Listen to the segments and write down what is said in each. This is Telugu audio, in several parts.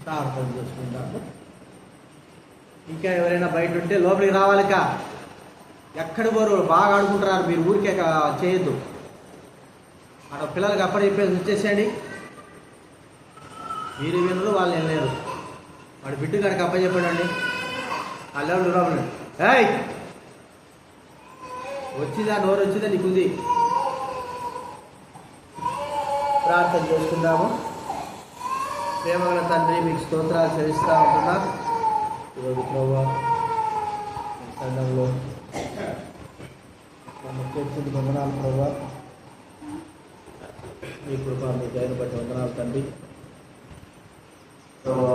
ప్రార్థన చేసుకుంటాము. ఇంకా ఎవరైనా బయట ఉంటే లోపలికి రావాలిక. ఎక్కడి పోరు బాగా ఆడుకుంటున్నారు, మీరు ఊరికే చేయొద్దు. అక్కడ పిల్లలకి అప్పటి చెప్పేసి వచ్చేసేయండి. మీరు వినరు, వాళ్ళు వెళ్ళలేరు. వాడు బిడ్డు గారికి అప్పచెప్పాడండి. అల్లెవరు రాబడి ఏయ్ వచ్చిందా, నోరు వచ్చిందా నీకుంది. ప్రార్థన చేసుకుందాము. ప్రేమగల తండ్రి, మీకు స్తోత్రాలు చెల్లిస్తూ ఉంటున్నా. ఈరోజు ప్రభావ సంఘంలో చేర్చింది వందనాలు ప్రభావ. మీ కృప, మీ దయను బట్టి వందనాలు తండ్రి. ప్రభావ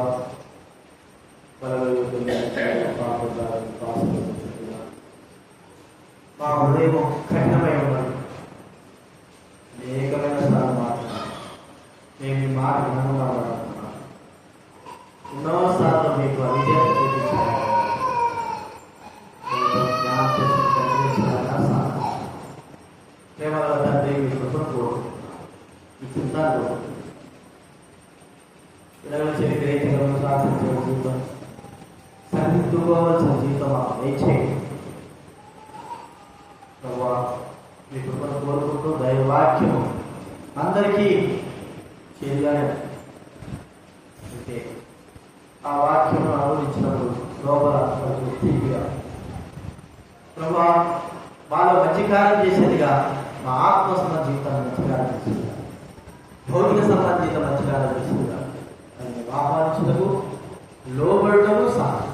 మా హృదయం కఠినమై ఉన్నది. అనేకమైన సార్లు మాట్లాడుతున్నాం. మేము ఈ మాట వినమాడుతున్నాం. ఎన్నోసార్లు మీకు అవిధేయత చూపించాలి. ప్రేమల తండ్రి, మీ కృపను కోరు, ఈ చిత్తాలు వినవలసిన గ్రహించగలను సాధించిన జీవితం, సరిదిద్దుకోవాల్సిన జీవితం దయచేయండి ప్రభా. మీ కృపను కోరుకుంటూ దైవవాక్యం అందరికీ చేయాలి. అంటే ఆ వాక్యం ఆలోచించినప్పుడు లోపల తీపిగా ప్రభా మాలో మంచికారం చేసేదిగా, మా ఆత్మ సంబంధ జీవితాన్ని మంచికారం చేసేదిగా, భౌతిక సంబంధ జీవితం మంచికారం చేసేదిగా అని ఆహ్వానించటకు లోబడటము సాధన.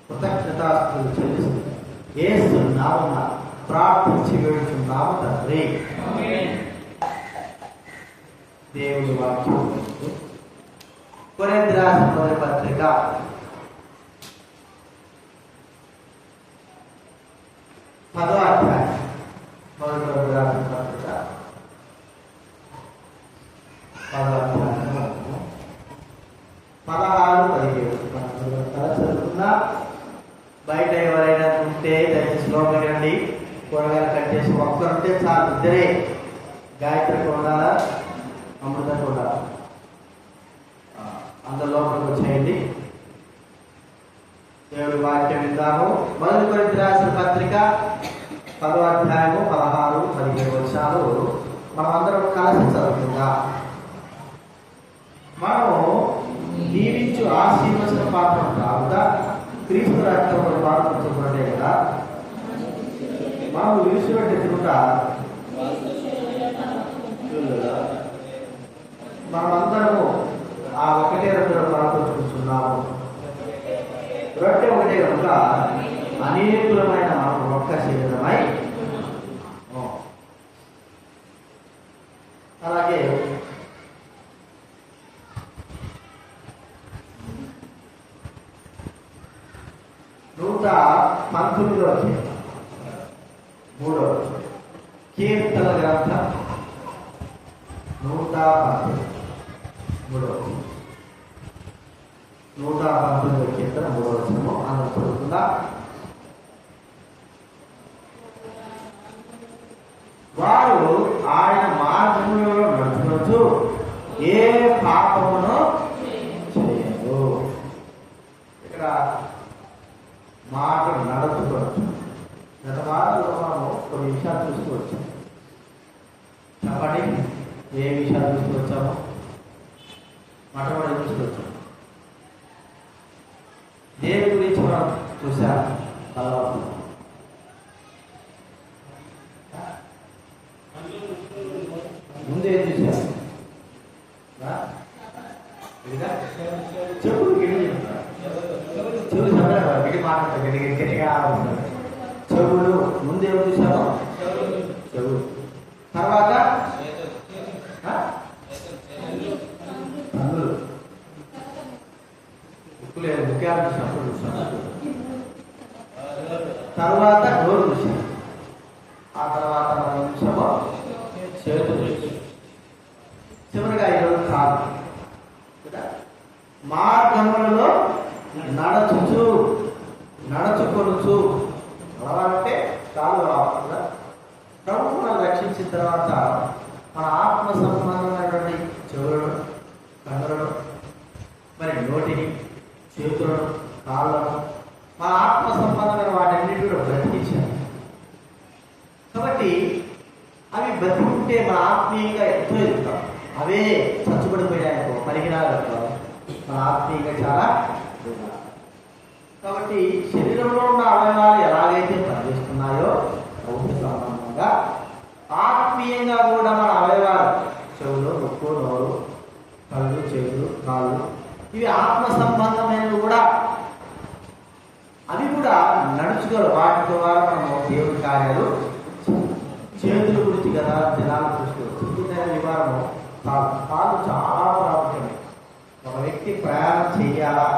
కృతజ్ఞతాస్తుతులు చెల్లిస్తుంది. యేసు నామమున ప్రార్థించి వేడుచున్నాము తండ్రి. దేవుని వాక్యం కొరింథీ రాసిన మొదటి పత్రిక 10వ అధ్యాయం. మొదటి కొరింథీ రాసిన పత్రిక 10వ అధ్యాయం 16-17 చదువుతున్నా. బయట ఎవరైనా ఉంటే దయచేసి లోపలికి రండి. కూరగాయలు కట్ చేసి ఒక్కరుంటే చాలు, ఇద్దరే. గాయత్రికి ఉండాలా, అమృతకు ఉండాలా. అందరు లోపలికి వచ్చేయండి. దేవుడి వాక్యం విందాము. మొదటి కొరింథీ రాసిన పత్రిక 10వ అధ్యాయము 16-17 వచనాలు మనం అందరం కలిసి చదువుకుందాం. మనము దీవించు ఆశీర్వచన పాత్ర కాకుండా క్రీస్తు రక్తంలో పాల్పంచుకున్నట్టే కదా. మనం విడిచిపెట్టి తిరుగుతా మనమందరము ఆ ఒకటే రొట్టెలో పాల్పంచుకుంటున్నాము. రొట్టె ఒకటే కనుక అనేకులమైన మనకు ఒక్క శరీరమై. అలాగే నూట 19 3వ కీర్తన గ్రంథం 119 కీర్తన 3వ వచనము అందరూ చదువుతుందా. వారు ఆయన మార్గములలో నడుచుకొనుచు ఏ పాపమును చేయరు. ఇక్కడ మాట నడుచుకోవచ్చు. గత వారంలో మనము కొన్ని విషయాలు చూసుకోవచ్చు. చెప్పండి, ఏ విషయాలు చూసుకొచ్చామో? మొట్టమొదటి చూసుకోవచ్చు, దేవుని గురించి మనం చూసాము. ముందు ఏం చూసాము? చెవులు చెవులు గట్టి మాట్లాడతారు, గట్టిగా ఉంటారు. చెవులు ముందు ఏం చూసాము? చెవులు. తర్వాత కన్నులు. ఉప్పు లేదు, ముఖ్యాలు చూసినప్పుడు చూసాము. తర్వాత నోరు చూసాము. ఆ తర్వాత మనం ఏం చూసామో? చేతులు చూసాము. చివరిగా ఈరోజు కాదు. మార్గములలో నడుచుకొనుచు అంటే కాలు రాకుండా ప్రభువు మనం రక్షించిన తర్వాత మన ఆత్మ సంబంధమైనటువంటి చెవులను, కన్నులను మరి నోటిని, చేతులను, కాళ్ళను, మన ఆత్మ సంబంధమైన వాటన్నిటి కూడా బ్రతికించారు. కాబట్టి అవి బ్రతికుంటే మన ఆత్మీయంగా ఎంతో ఎదుగుతాం. అవే చచ్చుబడిపోయాయనుకో పరిగిరాలు మన ఆత్మీయంగా చాలా ఎదుగుతాం. కాబట్టి శరీరంలో ఉన్న అవయవాలు ఎలాగైతే పనిచేస్తున్నాయో భౌతిక సంబంధంగా ఆత్మీయంగా కూడా మన అవయవాలు చెవులు, ముక్కు, నోరు, కళ్ళు, చేతులు, కాళ్ళు ఇవి ఆత్మ సంబంధమైనవి కూడా అవి కూడా నడుచుకోవాలి. వాటి ద్వారా మనము దేవుడి కార్యాలు చేతుల గురించి కదా జనాలు చూస్తున్న వివరము కాళ్ళు చాలా ప్రాముఖ్యమే. ఒక వ్యక్తి ప్రయాణం చేయాలా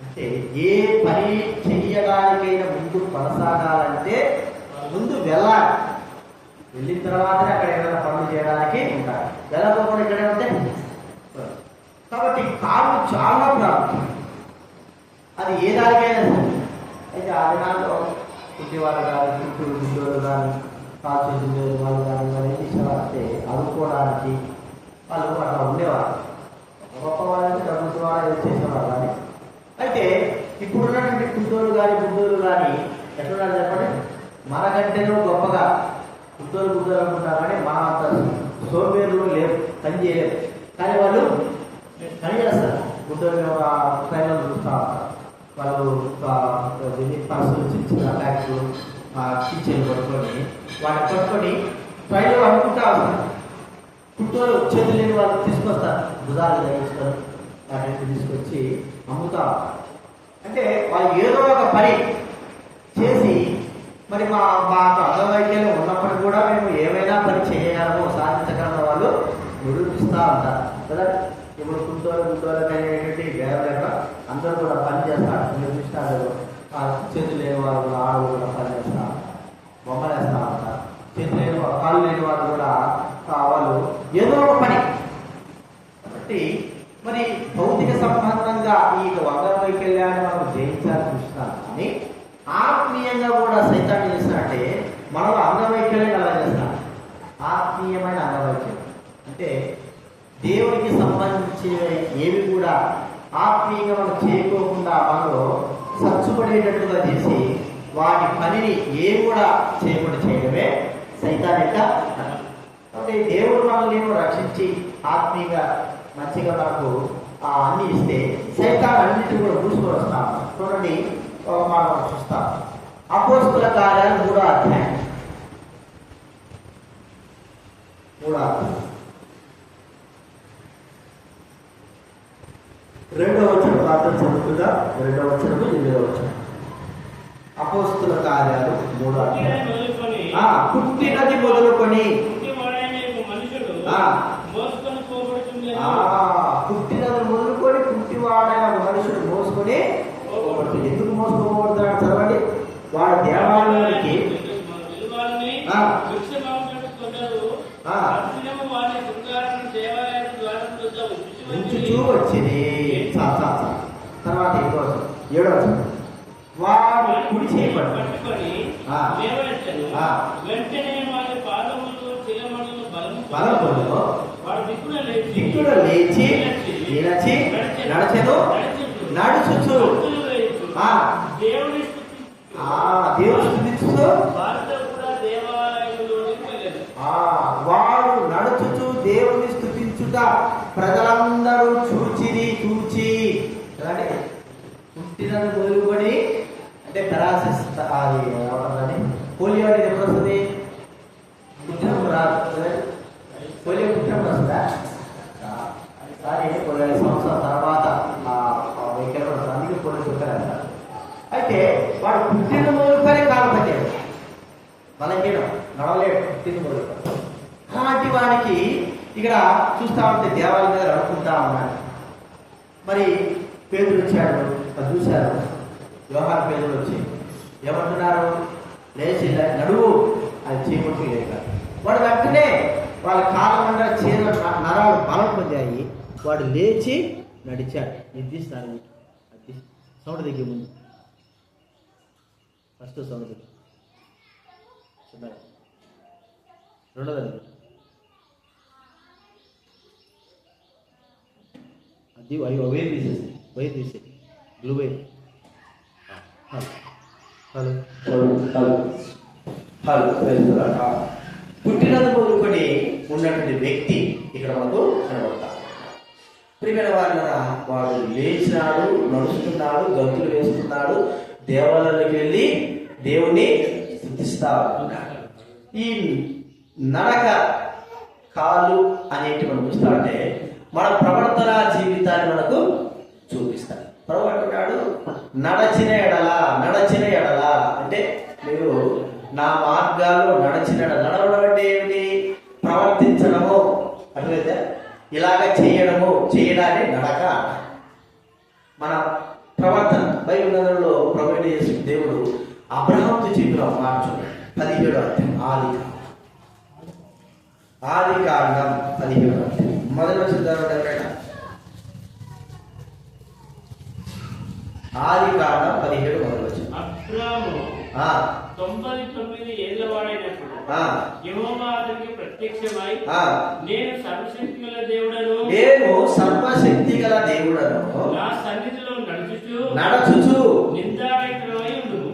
అంటే ఏ పని చెయ్యడానికైనా ముందు కొనసాగాలంటే ముందు వెళ్ళాలి. వెళ్ళిన తర్వాతనే అక్కడ ఏదైనా పనులు చేయడానికి ఉంటాయి. వెళ్ళకపోకుండా ఇక్కడే ఉంటే కాబట్టి కాళ్ళు చాలా ప్రాముఖ్యం. అది ఏ దానికైనా సరే. అయితే ఆ దినాల్లో పుట్టివాళ్ళు కానీ, చుట్టూరు గుడ్డోళ్ళు కానీ, కాలు చేతులు వాళ్ళు కానీ వాళ్ళు ఏం చేసేవారంటే అడుక్కోవడానికి వాళ్ళు అట్లా ఉండేవారు. గొప్ప వాళ్ళంటే డబ్బు ద్వారా చేసేవారు. కానీ అయితే ఇప్పుడున్నటువంటి గుడ్డోళ్ళు కానీ గుడ్డోళ్ళు కానీ ఎట్లున్నారు చెప్పండి, మనకంటేనూ గొప్పగా గుడ్డోళ్ళు అనుకుంటారు. కానీ మన అంత సోంబేరులు లేవు, పని చేయలేరు. కానీ వాళ్ళు పని చేస్తారు. గుడ్డోళ్ళు ట్రైన్లో చూస్తూ ఉంటారు. వాళ్ళు పర్సులు, చిన్న బ్యాగ్లు, కిచెన్ పట్టుకొని వాటిని పట్టుకొని ట్రైన్లో అనుకుంటా వస్తారు. గుడ్డోళ్ళు చేతులు లేని వాళ్ళు తీసుకొస్తారు, భుజాలు ధరించుకొని వాటిని తీసుకొచ్చి అమ్ముతా. అంటే వాళ్ళు ఏదో ఒక పని చేసి మరి మాకు అంగవైకల్యం ఉన్నప్పటికీ కూడా మేము ఏమైనా పని చేయగలము, సాధించగలము వాళ్ళు నిరూపిస్తూ ఉంటారు కదా. ఇప్పుడు గుడ్డోళ్ళకి అనేటువంటి వేరే లేక అందరూ కూడా పని చేస్తారు. నిరూపిస్తారు. చేతులు లేని వాళ్ళు కూడా ఆడవాళ్ళు కూడా పని చేస్తారు, బొమ్మలు వేస్తూ ఉంటారు. చేతులు లేని కాళ్ళు లేని వాళ్ళు కూడా వాళ్ళు ఏదో ఒక పని. కాబట్టి మరి భౌతిక సంబంధంగా ఈ అంగవైకల్యాన్ని మనం జయించాలని చూస్తున్నాం. కానీ ఆత్మీయంగా కూడా సైతాన్ని చేస్తానంటే మనలో అంగవైకల్యం ఎలా చేస్తాం? ఆత్మీయమైన అంగవైకల్యం అంటే దేవునికి సంబంధించి ఏవి కూడా ఆత్మీయంగా మనం చేయకోకుండా మనలో సచ్చుపడేటట్టుగా చేసి వాటి పనిని ఏవి కూడా చేయకుండా చేయడమే సైతాన్ యొక్క. కాబట్టి దేవుడు మనల్ని రక్షించి ఆత్మీయంగా మంచిగా మనకు అన్ని ఇస్తే సైతాన్ అన్నింటినీ కూడా చూసుకొని వస్తాం. చూడండి, మనం చూస్తాం అపోస్తుల కార్యాలు 3వ అధ్యాయం 2వ వచనం మాత్రం చదువుతుందా? 2వ వచనం 8వ వచనం. అపోస్తుల కార్యాలు 3వ అధ్యాయం. పుట్టినది మొదలుకొని పుట్టినది మొదలుకొని పుట్టివాడైన మనుషుడు మోసుకొని పోబడుతుంది. ఎందుకు మోసుకోబడుతున్నాడు చదవండి. వాడు దేవాలయానికి ఉంచుచూ వచ్చింది. తర్వాత 7వ వచనం. వాడు కుడి చేయబడి బలములో దిక్కున లేచి నిలచి నడచెను, నడుచుచు దేవుడు స్తుతించుతూ వాడు నడుచుచు దేవుని స్తుతించుట ప్రజలందరూ చూచి పుట్టినది మొదలుకొని అంటే పెరాసిస్ అది ఏమంటారని పోలియో అనేది ఎప్పుడు వస్తుంది? పుట్టినప్పుడు రాదు. పోలియో పుట్టినప్పుడు వస్తుందా? సారీ 5 సంవత్సరాల తర్వాత ఎక్కడ వస్తుంది. అందుకే పోలియో చెప్పారు. అయితే వాడు పుట్టిన మొదలుకొని కాలు పట్టాడు, బలహీనం, నడవలేడు. పుట్టిన మొదలు అలాంటి వాడికి ఇక్కడ చూస్తా ఉంటే దేవాలయం మీద అనుకుంటా ఉన్నాడు. మరి పేదలు వచ్చాడు, అది చూశారు. వ్యవహార పేదలు వచ్చి ఏమంటున్నారు? లేచి నడువు, అది చేపట్టి లేక వాడు వెంటనే వాళ్ళ కాలం మండల చీర నరాలు బలం పొందాయి. వాడు లేచి నడిచాడు. నిర్దిస్తారు సౌండ్ దగ్గర ముందు ఫస్ట్ సౌండ్ దగ్గర 2వ అయ్యో వైర్ తీసేసి వైర్ తీసేది blue wire. Hello hello hello hello. పుట్టినది మొదలుకొని ఉన్నటువంటి వ్యక్తి ఇక్కడ మనకు కనబడతాడు. ప్రియమైన వారినరా, వాడు లేచినాడు, నడుస్తున్నాడు, గంతులు వేస్తున్నాడు, దేవాలయానికి వెళ్ళి దేవుణ్ణి స్తుతిస్తా ఉన్నాడు. ఈ నడక కాలు అనేటి మనం చూస్తా ఉంటే మన ప్రవర్తన జీవితాన్ని మనకు చూపిస్తాడు. ప్రభు అంటున్నాడు, నడచిన ఎడల అంటే మీరు నా మార్గాల్లో నడచిన నడవడం అంటే ఏమిటి? ప్రవర్తించడము, అట్లయితే ఇలాగ చేయడాన్ని నడక. మన ప్రవర్తన బైబిల్ గ్రంథంలో ప్రభువైన యేసు దేవుడు అబ్రహాముతో చెప్పిన మాట 17వ అధ్యాయం ఆదికాండం 17వ అధ్యాయం మొదటి వచనం ఎవరైనా? ఆదికాండం 17 మొదటి వచనం. అబ్రాము 99 ఏళ్ల వాడైనప్పుడు యెహోవా అతనికి ప్రత్యక్షమై, నేను సర్వశక్తిగల దేవుడను, నా సన్నిధిలో నడుచుచు నిందారహితుడవై ఉండుము.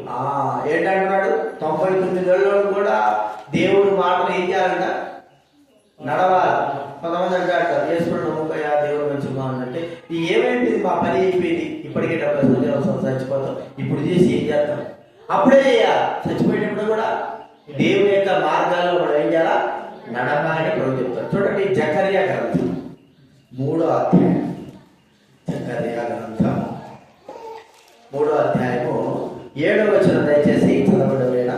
ఏంటంటున్నాడు? 99 ఏళ్ళలో కూడా దేవుడు మాటలు ఏం చేయాలంట? నడవాలి. కొంతమంది అంటారు యేసుడు నమ్మకయ్యా, దేవుడు మంచిగా అంటే ఏమైపోయింది, మా పని అయిపోయింది, ఇప్పటికే 70 సంవత్సరాలు చచ్చిపోతాం, ఇప్పుడు చేసి ఏం చేస్తాం? అప్పుడే చేయాలి. చచ్చిపోయేటప్పుడు కూడా దేవుని యొక్క మార్గాల్లో మనం ఏం చేయాలా? నడవాలి ప్రభు చెప్తారు. చూడండి, జకర్యా గ్రంథం 3వ అధ్యాయం. జకర్యా గ్రంథం 3వ అధ్యాయము 7వ వచనం దయచేసి చదవడమేనా?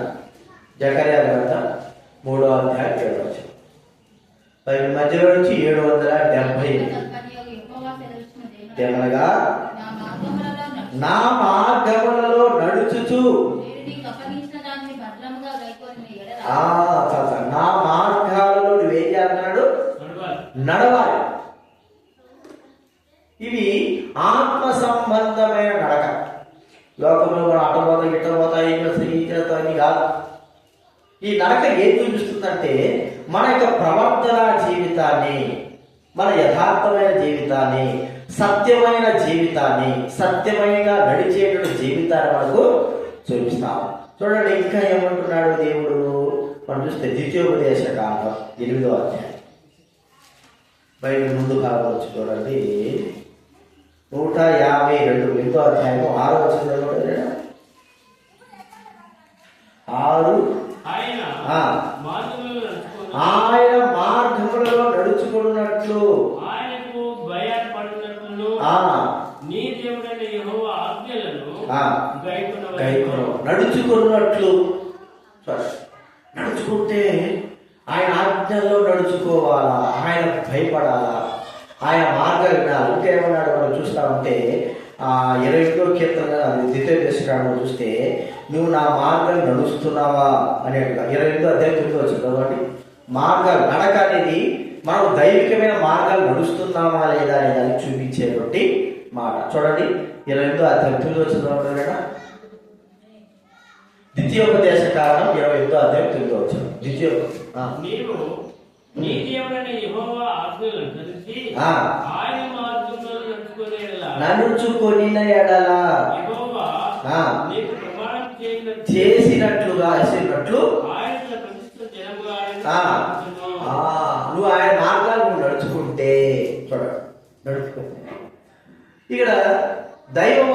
జకర్యా గ్రంథం 3వ అధ్యాయం 7వ వచనం. పైన మధ్యలో నుంచి 770 ఏమనగా, నా మార్గములలో నడుచుచు నా మార్గాలలో నువ్వేం చేస్తున్నాడు? నడవాలి. ఇవి ఆత్మ సంబంధమైన నడక. లోకంలో మనం అటపోతా ఇట్టపోతా ఏం చేస్తా అని కాదు. ఈ నడక ఏం చూపిస్తుందంటే మన యొక్క ప్రవర్తన జీవితాన్ని, మన యథార్థమైన జీవితాన్ని, సత్యమైన జీవితాన్ని, సత్యమైన నడిచేటువంటి జీవితాన్ని మనకు చూపిస్తాం. చూడండి, ఇంకా ఏమంటున్నాడు దేవుడు? మనం చూస్తే ద్వితీయోపదేశ కాండం 8వ అధ్యాయం. బైబిల్ ముందు భాగం వచ్చి చూడండి, 152 8వ అధ్యాయం 6వ వచనంలో 6 ఆయన మార్గములలో నడుచుకున్నట్లు ఆయనకు భయపడినట్లు నీ దేవుడైన యెహోవా ఆజ్ఞలను గైకొను. నడుచుకున్నట్లు నడుచుకుంటే ఆయన ఆజ్ఞల్లో నడుచుకోవాలా, ఆయన భయపడాలా, ఆయన మార్గాలు వినాలి. ఇంకేమన్నాడు మనం చూస్తా ఉంటే 21వ కీర్తన ద్వితీయోపదేశకాండంలో చూస్తే, నువ్వు నా మార్గాలు నడుస్తున్నావా అనేట్టుగా 22వ అధ్యాయం 9వ వచనం చదవండి. మార్గాలు నడక అనేది మనం దైవికమైన మార్గాలు నడుస్తున్నామా లేదా అనేది చూపించేటువంటి మాట. చూడండి, 22వ అధ్యాయం 9వ వచనం. ద్వితీయోపదేశ కాండం 21వ అధ్యాయం 9వ వచనం. నీవు నీ దేవుడైన యెహోవా ఆజ్ఞలను అనుసరించి ఆయన మార్గములో నడుచుకొనిన ఎడల యెహోవా నీకు ప్రమాణం చేసినట్లుగా ఆయన ప్రతిష్ఠిత జనముగా నువ్వు ఆయన మార్గాలు నువ్వు నడుచుకుంటే, నడుచుకుంటే ఇక్కడ దైవ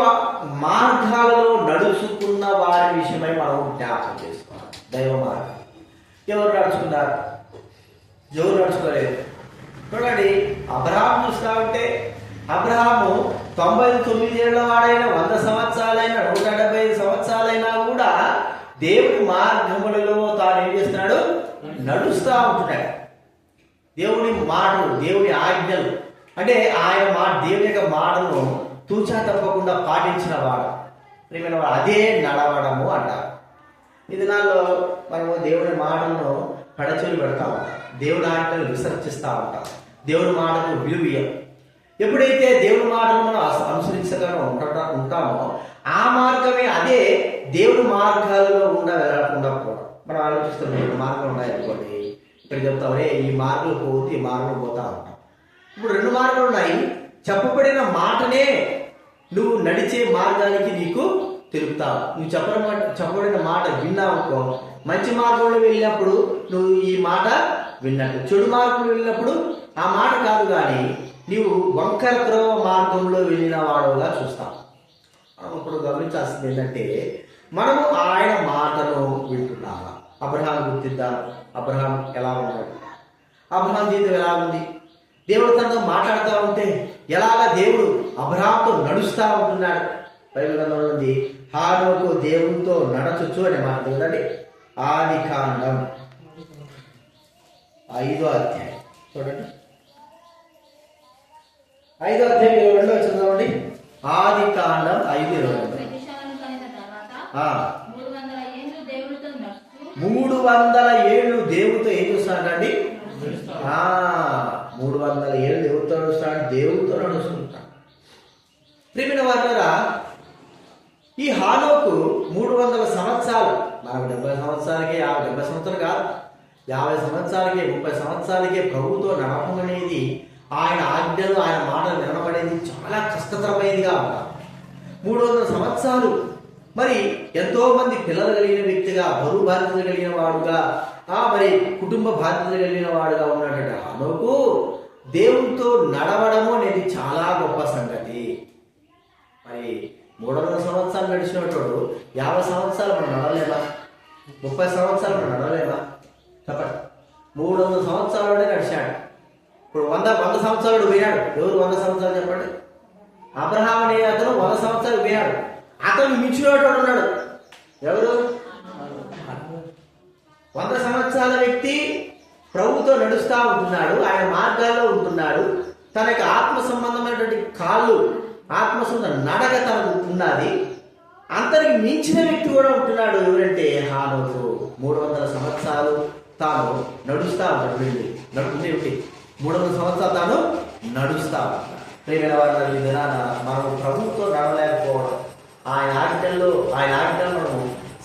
మార్గాలలో నడుచుకున్న వారి విషయమై మనం జ్ఞాపకం చేసుకోవాలి. దైవ మార్గం ఎవరు నడుచుకున్నారు? ఎవరు నడుచుకోలేదు? చూడండి, అబ్రహాము చూస్తా ఉంటే అబ్రహాము 99 ఏళ్ల వాడైనా, 100 సంవత్సరాలైనా, 175 సంవత్సరాలైనా కూడా దేవుడి మార్గములలో తాను ఏం చేస్తున్నాడు? నడుస్తూ ఉంటున్నాడు. దేవుడి మాటలు, దేవుడి ఆజ్ఞలు అంటే ఆయన దేవుని యొక్క మాటను తూచా తప్పకుండా పాటించిన వాడు, ప్రియమైన వాడు, అదే నడవడము అంటారు. ఈ దినాల్లో మనము దేవుడి మాటలను పడచొలి పెడతా ఉంటాం, దేవుడి ఆజ్ఞలు విసర్జిస్తూ ఉంటాం, దేవుడి మాటకు విలువ. ఎప్పుడైతే దేవుడి మాటను మనం అనుసరించగా ఉంటామో ఆ మార్గమే, అదే దేవుడి మార్గాలలో వెళ్ళకుండా పోవడం. మనం ఆలోచిస్తున్నాం, మార్గం ఉన్నాయనుకోండి, ఇక్కడ చెప్తామనే ఈ మార్గం పోతే ఈ మార్గం పోతా ఉంటాం. ఇప్పుడు 2 మార్గాలు ఉన్నాయి, చెప్పబడిన మాటనే నువ్వు నడిచే మార్గానికి నీకు తెలుపుతావు. నువ్వు చెప్పబడిన మాట విన్నావుకో, మంచి మార్గంలో వెళ్ళినప్పుడు నువ్వు ఈ మాట విన్నట్టు, చెడు మార్గంలో వెళ్ళినప్పుడు ఆ మాట కాదు, కానీ నీవు వంకర త్రోవ మార్గంలో వెళ్ళిన వాడుగా చూస్తావు. మనం ఇప్పుడు గమనించాల్సింది ఏంటంటే, మనము ఆయన మాటను వింటున్నామా? అబ్రహాం గుర్తిద్దాం. అబ్రహాం ఎలా ఉన్నాడు? అబ్రహాం జీవితం ఎలా ఉంది? దేవుడు తనతో మాట్లాడుతూ ఉంటే ఎలాగా దేవుడు అబ్రహాంతో నడుస్తూ ఉంటున్నాడు? బైబిల్ గ్రంథంలో ఉంది, హానోకు దేవునితో నడచొచ్చు అనే మాట చూడండి. ఆదికాండం 5వ అధ్యాయం చూడండి. 5వ అధ్యాయం 22 చూద్దామండి. ఆదికాండం 5:22. 300 ఏళ్ళు దేవుడితో ఏం చూస్తాడండి? 300 ఏళ్ళు దేవుడితో నడుస్తాడు, దేవుడితో నడుస్తుంటాడు. ప్రియమైన వారులారా, ఈ హానోకు 300 సంవత్సరాలు, మనకు 70 సంవత్సరాలకే 70 సంవత్సరాలు కాదు, 50 సంవత్సరాలకే 30 సంవత్సరాలకే ప్రభుతో నడపడం అనేది, ఆయన ఆజ్ఞలు ఆయన మాటలు వినడం అనేది చాలా కష్టతరమైనదిగా ఉంటారు. 300 సంవత్సరాలు మరి ఎంతో మంది పిల్లలు కలిగిన వ్యక్తిగా, బరువు బాధ్యతలు కలిగిన వాడుగా, మరి కుటుంబ బాధ్యతలు కలిగిన వాడుగా ఉన్నటువంటి హానోకు దేవునితో నడవడము అనేది చాలా గొప్ప సంగతి. మరి 300 సంవత్సరాలు నడిచినట్టు 50 సంవత్సరాలు మనం నడవలేమా? 30 సంవత్సరాలు మనం నడవలేమా? చెప్పండి. 300 సంవత్సరాలనే నడిచాడు. ఇప్పుడు 100 సంవత్సరాలు పోయాడు. ఎవరు 100 సంవత్సరాలు చెప్పండి? అబ్రహాం అనే అతను 100 సంవత్సరాలు పోయాడు. అతను మించినవాడు ఉన్నాడు. ఎవరు? 100 సంవత్సరాల వ్యక్తి ప్రభుతో నడుస్తూ ఉంటున్నాడు, ఆయన మార్గాల్లో ఉంటున్నాడు. తన యొక్క ఆత్మ సంబంధమైనటువంటి కాళ్ళు, ఆత్మ సంబంధ నడక తనకు ఉన్నది. అంతరికి మించిన వ్యక్తి కూడా ఉంటున్నాడు. ఎవరంటే హానోకు. 300 సంవత్సరాలు తాను నడుస్తా ఉంటాడు. వెళ్ళి నడుపుతుంది 300 సంవత్సరాలు తాను నడుస్తా ఉంటాడు. ప్రియమైన వారి దినాన మనం ప్రభుత్వం నడవలేకపోవడం, ఆయన ఆజ్ఞలు మనము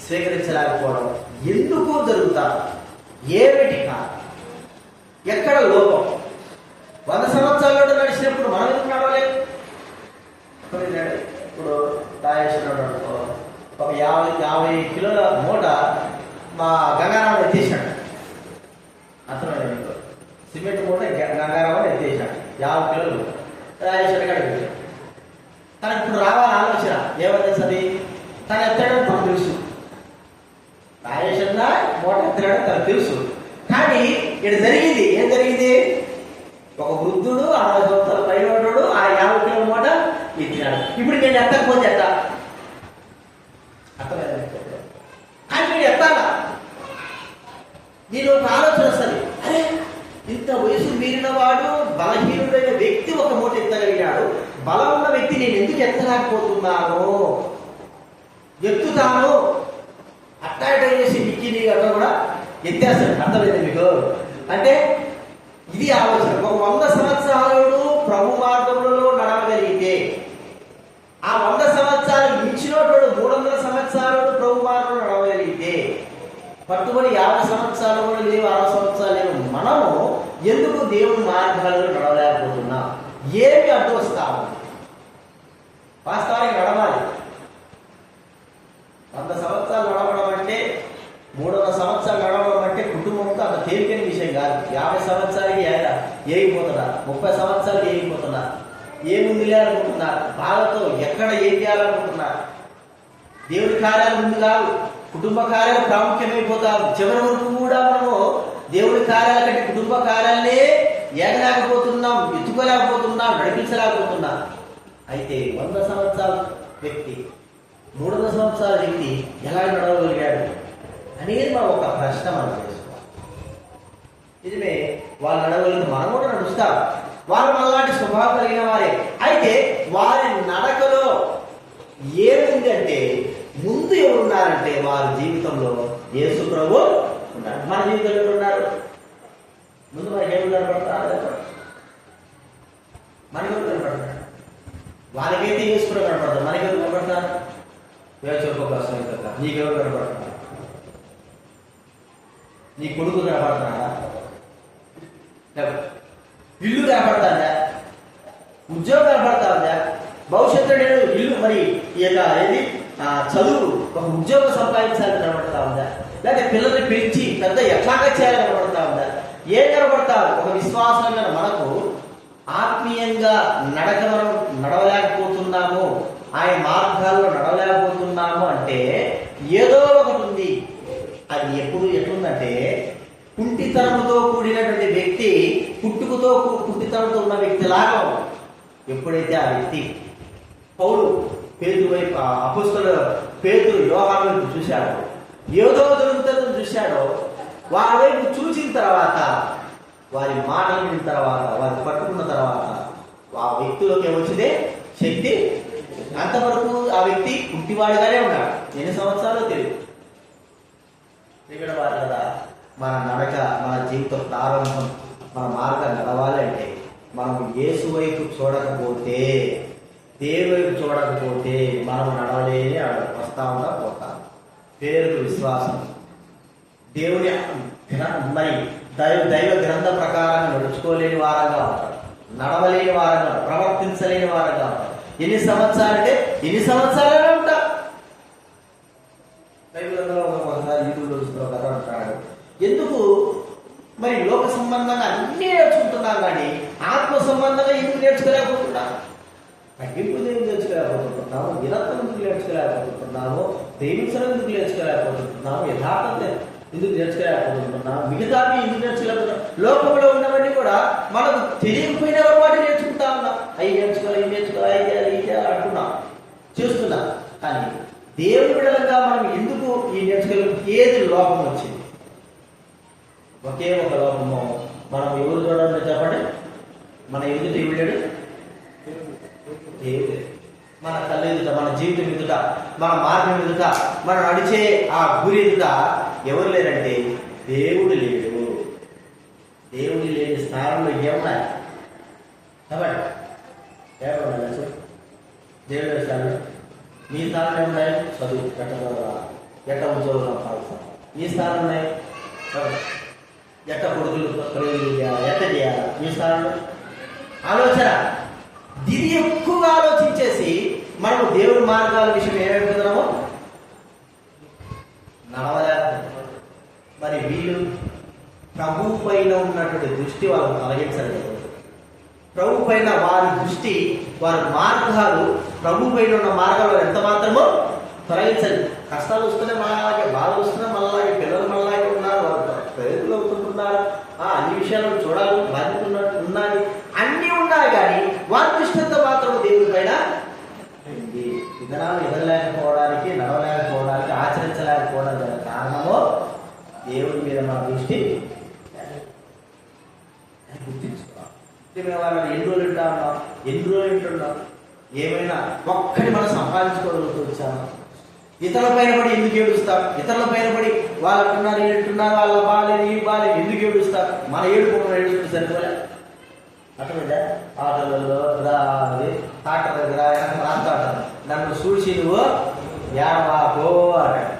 స్వీకరించలేకపోవడం ఎందుకు జరుగుతారు? ఏమిటి కాదు? ఎక్కడ లోపం? 100 సంవత్సరాలు నడిచినప్పుడు మనం ఎందుకు నడవలేదు? ఇప్పుడు తాగేసినాడు అనుకో, ఒక 50 కిలోల మూట మా గంగారావు ఎత్తేసాడు. అర్థమైంది? సిమెంట్ మూట గంగారావు ఎత్తేసాడు 50 కిలోలు తాగేసాడు. కడిగి తనకు ఇప్పుడు రావాలని ఆలోచన ఏమనిస్తుంది? తను ఎత్తాడని తనకు తెలుసు, రాజేశ్వర మూట ఎత్తాడని తనకు తెలుసు. కానీ ఇక్కడ జరిగింది ఏం జరిగింది? ఒక వృద్ధుడు 60 సంవత్సరాల పైన ఉన్నాడు, ఆ 50 కిలోల మూట ఎత్తినాడు. ఇప్పుడు నేను ఎత్తకపోతే ఎత్తా? కానీ నేను ఎత్తాలా? నేను ఒక ఆలోచన వస్తుంది, అరే ఇంత వయసు మీరిన వాడు, బలహీనుడైన వ్యక్తి ఒక మూట ఎత్తగలిగాడు, బలం ఉన్న వ్యక్తి నేను ఎందుకు ఎత్తలేకపోతున్నాను? ఎత్తుతాను. అట్టాట చేసి బిక్కిని అట్లా కూడా ఎత్తేస్తాడు. అర్థమైంది మీకు? అంటే ఇది ఆలోచన. ఒక 100 సంవత్సరాలు ప్రభు మార్గంలో నడవగలిగితే, ఆ 100 సంవత్సరాలు మించినోడు 300 సంవత్సరాలు ప్రభు మార్గంలో నడవగలిగితే, పట్టుబడి 50 సంవత్సరాలు కూడా లేవు, 60 సంవత్సరాలు లేవు, మనము ఎందుకు దేవుని మార్గాల్లో నడవలేకపోతున్నాం? ఏమి అడ్డు వస్తాము? వాస్తవానికి నడవాలి. 100 సంవత్సరాలు నడవడం అంటే, 300 సంవత్సరాలు నడవడం అంటే కుటుంబంతో అంత తేలికైన విషయం కాదు. 50 సంవత్సరాలకి ఏగిపోతున్నారు, 30 సంవత్సరాలకి ఏగిపోతున్నారు. ఏముంది అనుకుంటున్నారు, బాధతో ఎక్కడ ఏం చేయాలనుకుంటున్నారు. దేవుడి కార్యాలు ముందు కాదు, కుటుంబ కార్యాలు ప్రాముఖ్యమైపోతారు. చివరి వరకు కూడా మనము దేవుడి కార్యాల కంటే కుటుంబ కార్యాలనే ఏగలేకపోతున్నాం, ఎత్తుకోలేకపోతున్నాం, నడిపించలేకపోతున్నాం. అయితే 100 సంవత్సరాల వ్యక్తి, 300 సంవత్సరాల వ్యక్తి ఎలా నడవగలిగాడు అనేది మనం ఒక ప్రశ్న మనం చేసుకోవాలి. నిజమే, వాళ్ళు నడవగలిగితే మనం కూడా నడుస్తాం. వారు మనలాంటి స్వభావం కలిగిన వారే. అయితే వారి నడకలో ఏముంది అంటే, ముందు ఎవరున్నారంటే వారి జీవితంలో యేసు ప్రభు ఉన్నారు. మన జీవితంలో ఎవరున్నారు? ముందు మనకి ఎవరు కనపడతారు? మనకి ఎవరు కనపడతారు? వాళ్ళకైతే యేసు ప్రభు కనపడతారు. మనకి ఎవరు కనపడతారు? వేచోకోసం కదా. నీకెవరు కనపడతారు? నీ కొడుకు కనపడతాడా? ఇల్లు కనపడతాడా? ఉద్యోగం కనపడతా ఉందా? భవిష్యత్తులో నేను ఇల్లు మరి ఈ యొక్క ఏది చదువు ఒక ఉద్యోగం సంపాదించాలని కనబడతా ఉందా? లేకపోతే పిల్లల్ని పెంచి పెద్ద ఎట్లాగా చేయాలని కనబడతా ఉందా? ఏం కనబడతా? ఒక విశ్వాసంగా మనకు ఆత్మీయంగా మనం నడవలేకపోతున్నాము, ఆయన మార్గాల్లో నడవలేకపోతున్నాము అంటే ఏదో ఒకటి ఉంది. అది ఎప్పుడు ఎట్లుందంటే, కుంటితనంతో కూడినటువంటి వ్యక్తి కుంటితనంతో ఉన్న వ్యక్తి లాగా ఎప్పుడైతే ఆ వ్యక్తి పౌలు పేతురు వైపు అపొస్తలుడు పేతురు యోహాను వైపు చూశాడో, ఏదో దొరుకుతుందని చూశాడో, వారి వైపు చూసిన తర్వాత, వారి మాటలు విన్న తర్వాత, వారిని పట్టుకున్న తర్వాత ఆ వ్యక్తిలోకి వచ్చిందే శక్తి. అంతవరకు ఆ వ్యక్తి కుంటివాడిగానే ఉన్నాడు. ఎన్ని సంవత్సరాలు తెలియదు. ఇక్కడ వారు కదా, మన నడక, మన జీవిత ప్రారంభం, మన మార్గం నడవాలి అంటే మనం యేసు వైపు చూడకపోతే, దేవుని వైపు చూడకపోతే మనం నడవలేని వస్తా ఉంటా పోతాం. పేరుకు విశ్వాసం, దేవుని మరి దైవ గ్రంథ ప్రకారం నడుచుకోలేని వారంగా ఉంటారు, నడవలేని వారంగా, ప్రవర్తించలేని వారంగా ఉంటారు. ఎన్ని సంవత్సరాలు అంటే ఎన్ని సంవత్సరాలే ఉంటా. బైబిల్లో ఒకసారి యూట్యూబ్లో చూస్తున్న కథ అంటాడు, ఎందుకు మరి లోక సంబంధంగా అన్నీ నేర్చుకుంటున్నాం కానీ ఆత్మ సంబంధంగా ఎందుకు నేర్చుకోలేకపోతున్నాం? తగ్గింపు ఎందుకు నేర్చుకోలేకపోతున్నాము? నిరంతరం ఎందుకు నేర్చుకోలేకపోతున్నాము? ప్రేమించడం ఎందుకు నేర్చుకోలేకపోతున్నాము? యథార్థత ఎందుకు నేర్చుకోలేకపోతున్నాము? మిగతావి ఎందుకు నేర్చుకోలేకపోతున్నాం? లోకంలో ఉన్నవన్నీ కూడా మనకు తెలియకపోయిన వాటి నేర్చుకుంటా ఉన్నాం. అవి నేర్చుకోవాలి, ఇవి నేర్చుకోవాలి, ఇది అంటున్నాం, చేస్తున్నాం. కానీ దేవుని బిడ్డలుగా మనం ఎందుకు ఈ నేర్చుకోలేము? ఏది లోపం వచ్చింది? ఒకే ఒక లోపము. మనం ఎవరు చూడాలని చెప్పండి, మన ఎదుట ఎవడాడు? దేవుడే. మన కళ్ళు ఎదుట, మన జీవితం ఎదుట, మన మార్గం ఎదుట, మనం నడిచే ఆ గురి ఎదుట ఎవరు లేరంటే దేవుడు లేడు. దేవుడు లేని స్థానంలో ఏమున్నాయి కాబట్టి ఏమన్నా దేవుడు స్థానం. మీ స్థానంలో ఏమున్నాయి? చదువు, ఎట్ట ఉద్యోగం కావాల్సిన ఈ స్థానం ఉన్నాయి. ఎట్ట కొడుకులు ఎట్ట చేయాలి ఈ స్థానంలో ఆలోచన. ఇది ఎక్కువగా ఆలోచించేసి మనము దేవుడి మార్గాల విషయం ఏమైపోతున్నామో నడవలేకపోతున్నాం. మరి వీళ్ళు ప్రభు పైన ఉన్నటువంటి దృష్టి వాళ్ళకు తొలగించలేదు. ప్రభు పైన వారి దృష్టి, వారి మార్గాలు ప్రభు పైన ఉన్న మార్గాలు ఎంత మాత్రమో తొలగించలేదు. కష్టాలు వస్తూనే మనలాగే, బాధలు వస్తున్నాయి మనలాగే, పిల్లలు మనలాగే ఉన్నారు, ప్రయోజకులు అవుతుంటున్నారు, అన్ని విషయాలను చూడాలి, బాధ్యత ఉన్నది, అన్నీ ఉన్నాయి. కానీ వారి దృష్టితో మాత్రం దేవుడి పైన విధానాలు ఎదగలేకపోవడానికి, నడవలేకపోవడానికి, ఆచరించలేకపోవడానికి కారణము దేవుడి మీద మన దృష్టి గుర్తించుకోవాలి. వాళ్ళని ఎన్ని రోజులు వింటున్నాం, ఏమైనా ఒక్కటి మనం సంపాదించుకోగలుగుతూ వచ్చాము. ఇతరుల పైన పడి ఎందుకు ఏడుస్తాం? ఇతరుల పైన పడి వాళ్ళకున్నారు, ఏంటున్నారు, వాళ్ళ బాగాలేదు, ఈ బాగాలేదు, ఎందుకు ఏడుస్తారు? మన ఏడుకోవడం ఏడుస్తుంది సరిపోలే. అర్థమైందా? ఆటోలలో డాక్టర్ దగ్గర రాస్తాడు, నన్ను చూసి నువ్వు ఏడవాకో అంటాడు.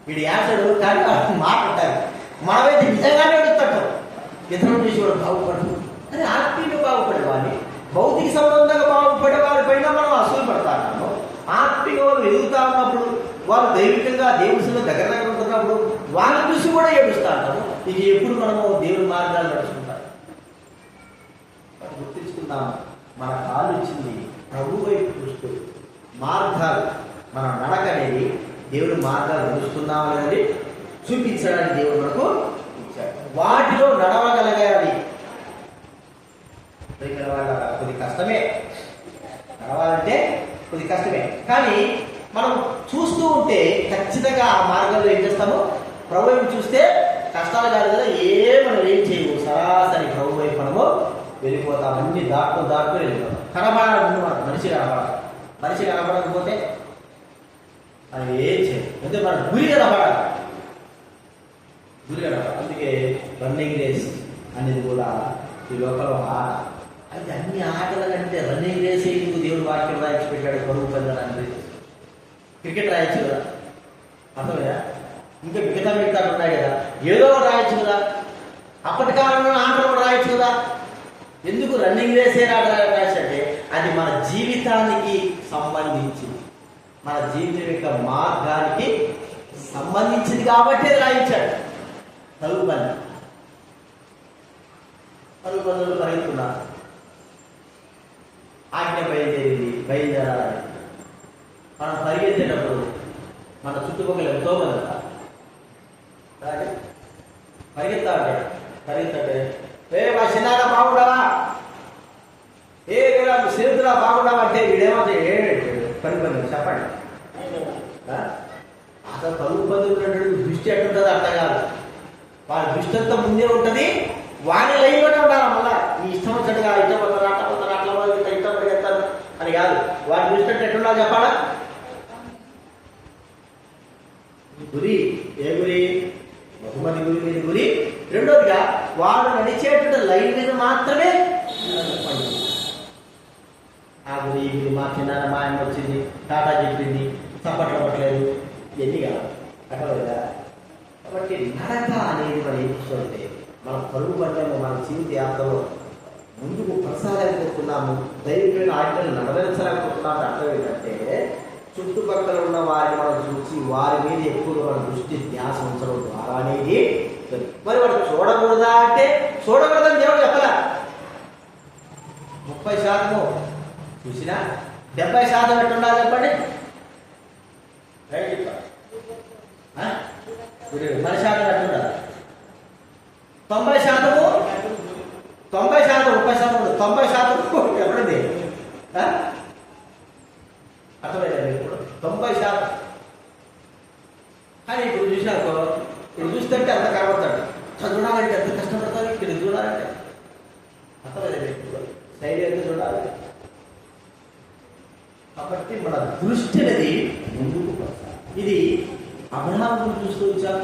వీడు యాసడు కానీ మాట్లాడతారు. మనమైతే నిజంగానే అడుగుతాడు, ఇతరులు చూసి కూడా బాగుపడదు అని. ఆత్మీయంగా బాగుపడే వాడిని, భౌతిక సంబంధంగా బాగుపడే వారి పైన మనం అసలు పడతాము. ఆత్మీయంగా వాళ్ళు ఎదుగుతా ఉన్నప్పుడు, వాళ్ళు దైవికంగా దేవుడిలో దగ్గర ఉంటున్నప్పుడు వాళ్ళ చూసి కూడా ఏడుస్తా ఉంటాము. ఇక ఎప్పుడు మనము దేవుడి మార్గాలు నడుచుకుంటాం. గుర్తించుకుందాము, మన కాలు ఇచ్చింది ప్రభు వైపు చూస్తూ మార్గాలు, మన నడక అనేది దేవుడి మార్గాలు నడుస్తున్నాము అనేది చూపించడానికి దేవుడు మనకు ఇచ్చాడు. వాటిలో నడవగలగాలి. కొద్ది కష్టమే, నడవాలంటే కొద్ది కష్టమే. కానీ మనం చూస్తూ ఉంటే ఖచ్చితంగా ఆ మార్గంలో ఏం చేస్తాము? ప్రభు వైపు చూస్తే కష్టాలు కాదు కదా, మనం ఏం చేయము, సరాసరి ప్రభు వైపు మనము వెళ్ళిపోతాం. అన్ని దాటుకు వెళ్ళిపోతాం. కనబడాలి ముందు మనం, మనిషి కనబడకపోతే మనం ఏం చేయం. అంటే మన గురి కనబడాలి. అందుకే రన్నింగ్ రేస్ అనేది కూడా ఈ లోకంలో ఆట. అయితే అన్ని ఆటల కంటే రన్నింగ్ రేస్ ఎందుకు దేవుడు వాక్యం రాయించి పెట్టాడు? పరుగు పందాలని. క్రికెట్ రాయొచ్చు కదా, అర్థమయ్యా? ఇంకా మిగతా ఉన్నాయి కదా, ఏదో రాయొచ్చు కదా. అప్పటి కాలంలో ఆటలు కూడా రాయొచ్చు కదా. ఎందుకు రన్నింగ్ రేసే ఆట రాయొచ్చు అంటే అది మన జీవితానికి సంబంధించింది, మన జీవితం యొక్క మార్గానికి సంబంధించింది కాబట్టి రాయించాడు. పరుగు పనులు పరిగెత్తున్నారు. ఆజ్ఞ బయలుదేరాలని. మనం పరిగెత్తేటప్పుడు మన చుట్టుపక్కల ఎంతో మంది ఉంటారు. పరిగెత్తంటే మా చిన్నారా బాగుండవా, స్నేహితులా బాగుండవా అంటే వీడేమంటే పని చెప్పండి. అసలు పరుగు దృష్టి ఎట్టుంటుంది అర్థం కాదు. వాళ్ళ దృష్టి అంతా ముందే ఉంటుంది. వాడి లైన్లోనే ఉండాలి. మళ్ళా ఈ ఇష్టం వచ్చాడుగా ఇష్టం పోతారు అట్లా ఇష్టం పరిగెత్తారు అని కాదు. వాడి దృష్టి అంటే ఎట్టుండాలి చెప్పాలా? గురి ఏ గురి? బహుమతి గురి మీద గురి. రెండోదిగా వాడు నడిచేటువంటి లైన్ మీద మాత్రమే ఆ గురి ఈ గురి. మా చిన్న మా ఆయన వచ్చింది, టాటా చెప్పింది, చప్పట్లు పట్టలేదు, ఎన్ని కాదు అట్లా. కాబట్టి నడక అనేది మనం ఏం చూస్తుంటే మన పరుగు పంటను మన జీవిత యాత్రలో ముందుకు కొనసాగలేకపోతున్నాము, దైవికమైన ఆజ్ఞలు నడవరించలేకపోతున్నాము. అర్థం ఏంటంటే చుట్టుపక్కల ఉన్న వారిని మనం చూసి వారి మీద ఎక్కువగా మన దృష్టి ధ్యాస ఉంచడం ద్వారా అనేది. మరి వాడు చూడకూడదా అంటే చూడకూడదని దేవుడు చెప్పలే. 30% చూసినా 70% ఎట్టుండాలి చెప్పండి. రైట్ 10% ఎట్టుండాలి? 90% 30% 90% ఎప్పుడుంది అర్థమైందండి. ఇప్పుడు 90%. కానీ ఇప్పుడు చూసినాకో ఇప్పుడు చూస్తుంటే అంత కనబడతాడు. చూడాలంటే ఎంత కష్టపడతాడు. ఇక్కడ చూడాలంటే అర్థమైందండి. ఇప్పుడు శైలి ఎంత చూడాలి. కాబట్టి మన దృష్టి అనేది ముందుకు వస్తాం. ఇది అబ్రహాము చూస్తూ వచ్చాం,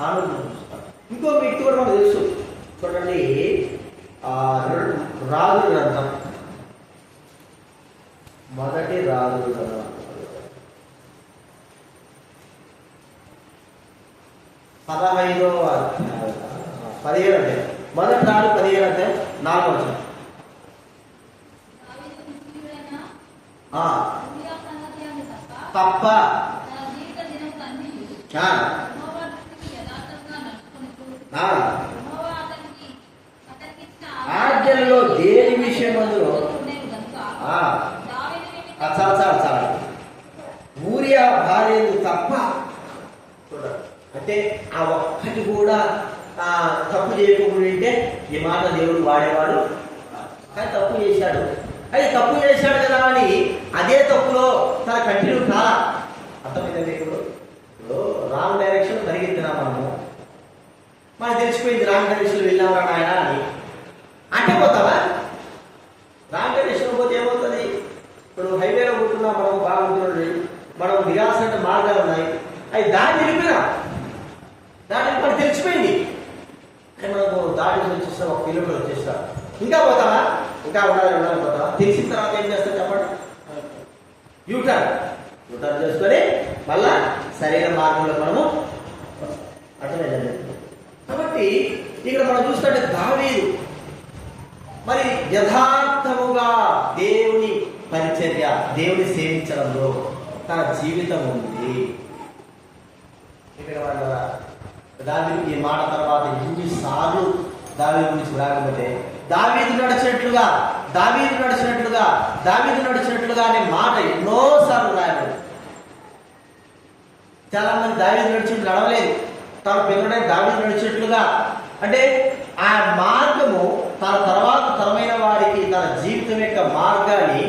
ఆనందం చూస్తాం. ఇంకో వ్యక్తి కూడా మనకు తెలుసు. చూడండి రాజుల గ్రంథం, మొదటి రాజుల గ్రంథం 15వ అధ్యాయం 17 అధ్యాయం. మొదటి రాజు 15 అధ్యాయం 4వ వచనం. తప్ప ఆజ్ఞల్లో దేని విషయం అందులో చాలా ఊరియా భార్య తప్ప అంటే ఆ ఒక్కటి కూడా తప్పు చేయకుండా ఈ మాట దేవుడు వాడేవాడు. కానీ తప్పు చేశాడు. అది తప్పు చేశాడు కదా అని అదే తప్పులో తన కంటిన్యూ కాలా. అర్థమైందండి. ఇప్పుడు రాంగ్ డైరెక్షన్ పరిగెత్తినా మనకు తెలిసిపోయింది. రాంగ్ డైరెక్షన్ వెళ్ళామా ఆయన అని అంటే పోతావా? రాంగ్ డైరెక్షన్ పోతే ఏమవుతుంది? ఇప్పుడు హైవేలో కూర్చున్నా మనం బాగుంటుంది, మనం దిగాల్సిన మార్గాలు ఉన్నాయి, అవి దాన్ని నిలిపినా మనకు తెలిసిపోయింది. కానీ మనకు దాటి వచ్చేస్తాం, 1 కిలోమీటర్ వచ్చేస్తాం, ఇంకా పోతావా? ఇంకా ఉండాలి పోతావా? తెలిసిన తర్వాత ఏం చేస్తాం చెప్పండి? యూటర్న్ చేసుకొని మళ్ళా సరైన మార్గంలో మనము అర్థమైందండి. కాబట్టి ఇక్కడ మనం చూస్తుంటే దావీదు మరి యథార్థముగా దేవుని పరిచర్య, దేవుని సేవించడంలో తన జీవితం ఉంది. ఇక్కడ వాళ్ళ దావీదు ఈ మాట తర్వాత ఎన్నిసార్లు దావీదు గురించి రాకపోతే దావీదు నడిచినట్లుగా అనే మాట ఎన్నోసార్లు రాయబడి. చాలా మంది దావీదు నడిచినట్లు నడవలేదు. తన పిల్లడైన దావీదు నడిచినట్లుగా అంటే ఆ మార్గము తన తర్వాత తరమైన వారికి తన జీవితం యొక్క మార్గాన్ని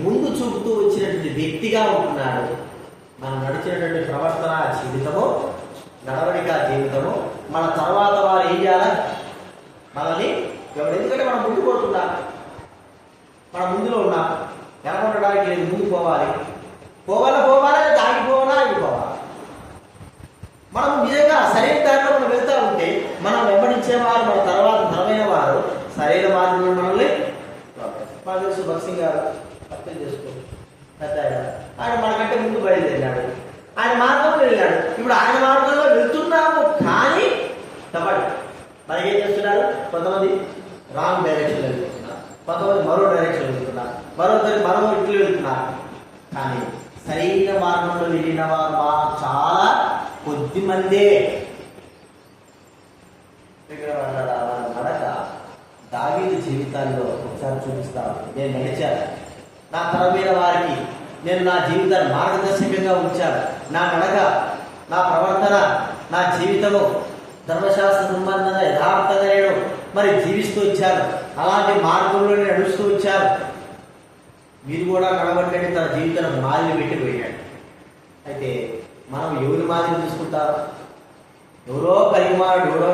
ముందు చూపుతూ వచ్చినటువంటి వ్యక్తిగా ఉంటున్నాడు. మనం నడిచినటువంటి ప్రవర్తన జీవితము, నడవడిక జీవితము మన తర్వాత వారు ఏం చేయాలా? మనల్ని ఎందుకంటే మనం ముందు పోతున్నాం, మనం ముందులో ఉన్నాం. వెనకొండడానికి లేదు, ముందు పోవాలి. ఆగిపోవాలా. మనం నిజంగా సరైన దారిలో మనం వెళ్తూ ఉంటే మనం వెంబడించేవారు, మన తర్వాత తరమైన వారు సరైన మార్గంలో మనల్ని మాకు తెలుసు. భక్సింగ్ గారు అర్థం చేసుకోండి, పెద్ద ఆయన మనకంటే ముందు బయలుదేరినాడు, ఆయన మార్గంలో వెళ్ళాడు. ఇప్పుడు ఆయన మార్గంలో వెళ్తున్నాము, కానీ తప్పటి మనకేం చేస్తున్నారు? కొంతమంది రాంగ్ డైరెక్షన్ వెళ్తున్నారు, కొంతమంది మరో డైరెక్షన్ వెళ్తున్నారు. మనం ఇట్లు వెళ్తున్నారు. కానీ సరైన మార్గంలో వెళ్ళిన వారు చాలా కొద్ది మందే. నడక దావీదు జీవితాల్లో ఒకసారి చూపిస్తాను. నేను నడిచాను, నా తరమైన వారికి నేను నా జీవితాన్ని మార్గదర్శకంగా ఉంచాను. నా నడక, నా ప్రవర్తన, నా జీవితము ధర్మశాస్త్ర సంబంధంగా యథార్థంగా నేను మరి జీవిస్తూ వచ్చాను. అలాంటి మార్గంలో నేను నడుస్తూ వచ్చాను. మీరు కూడా కనబట్టండి తన జీవితాన్ని మాదిరి పెట్టి పోయాడు. అయితే మనం ఎవరి మాదిరి చూసుకుంటారు? ఎవరో పరిమాణుడు ఎవరో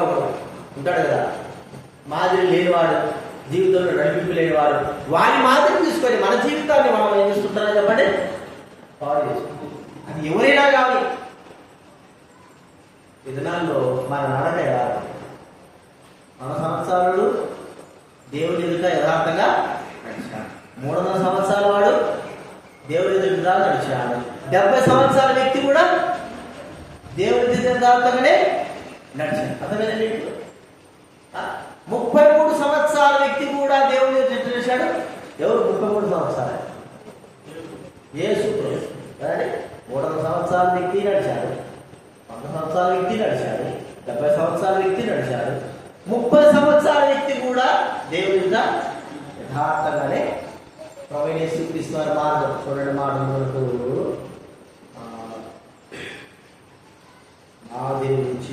ఉంటాడు కదా, మాదిరి లేనివాడు, జీవితంలో నడిపింపు లేనివాడు, వారి మాదిరి తీసుకొని మన జీవితాన్ని మనం ఏం చేస్తుంటారో చెప్పండి, పాడు చేసుకుంటాం. అది ఎవరైనా కావాలి. ఈ దినాల్లో మన నడక ఎలా? మన సంవత్సరాలు దేవుని ఎదుట యథార్థంగా నడిచాడు. 300 సంవత్సరాల వాడు దేవుని ఎదుట నడిచాడు. 70 సంవత్సరాల వ్యక్తి కూడా దేవుని ఎదుట యథార్థంగానే నడిచాడు. అర్థమైందండి? 33 సంవత్సరాల వ్యక్తి కూడా దేవుని ఎదుట నడిచాడు. ఎవరు 33 సంవత్సరాలు? యేసు క్రీస్తు. 300 సంవత్సరాల వ్యక్తి నడిచాడు, 100 సంవత్సరాల వ్యక్తి నడిచాడు, 70 సంవత్సరాల వ్యక్తి నడిచాడు, 30 సంవత్సరాల వ్యక్తి కూడా దేవుని ఎదుట యథార్థంగానే ప్రభువైన యేసుక్రీస్తు వారి మార్గం. చూడండి మాట మనకు మాదిరి నుంచి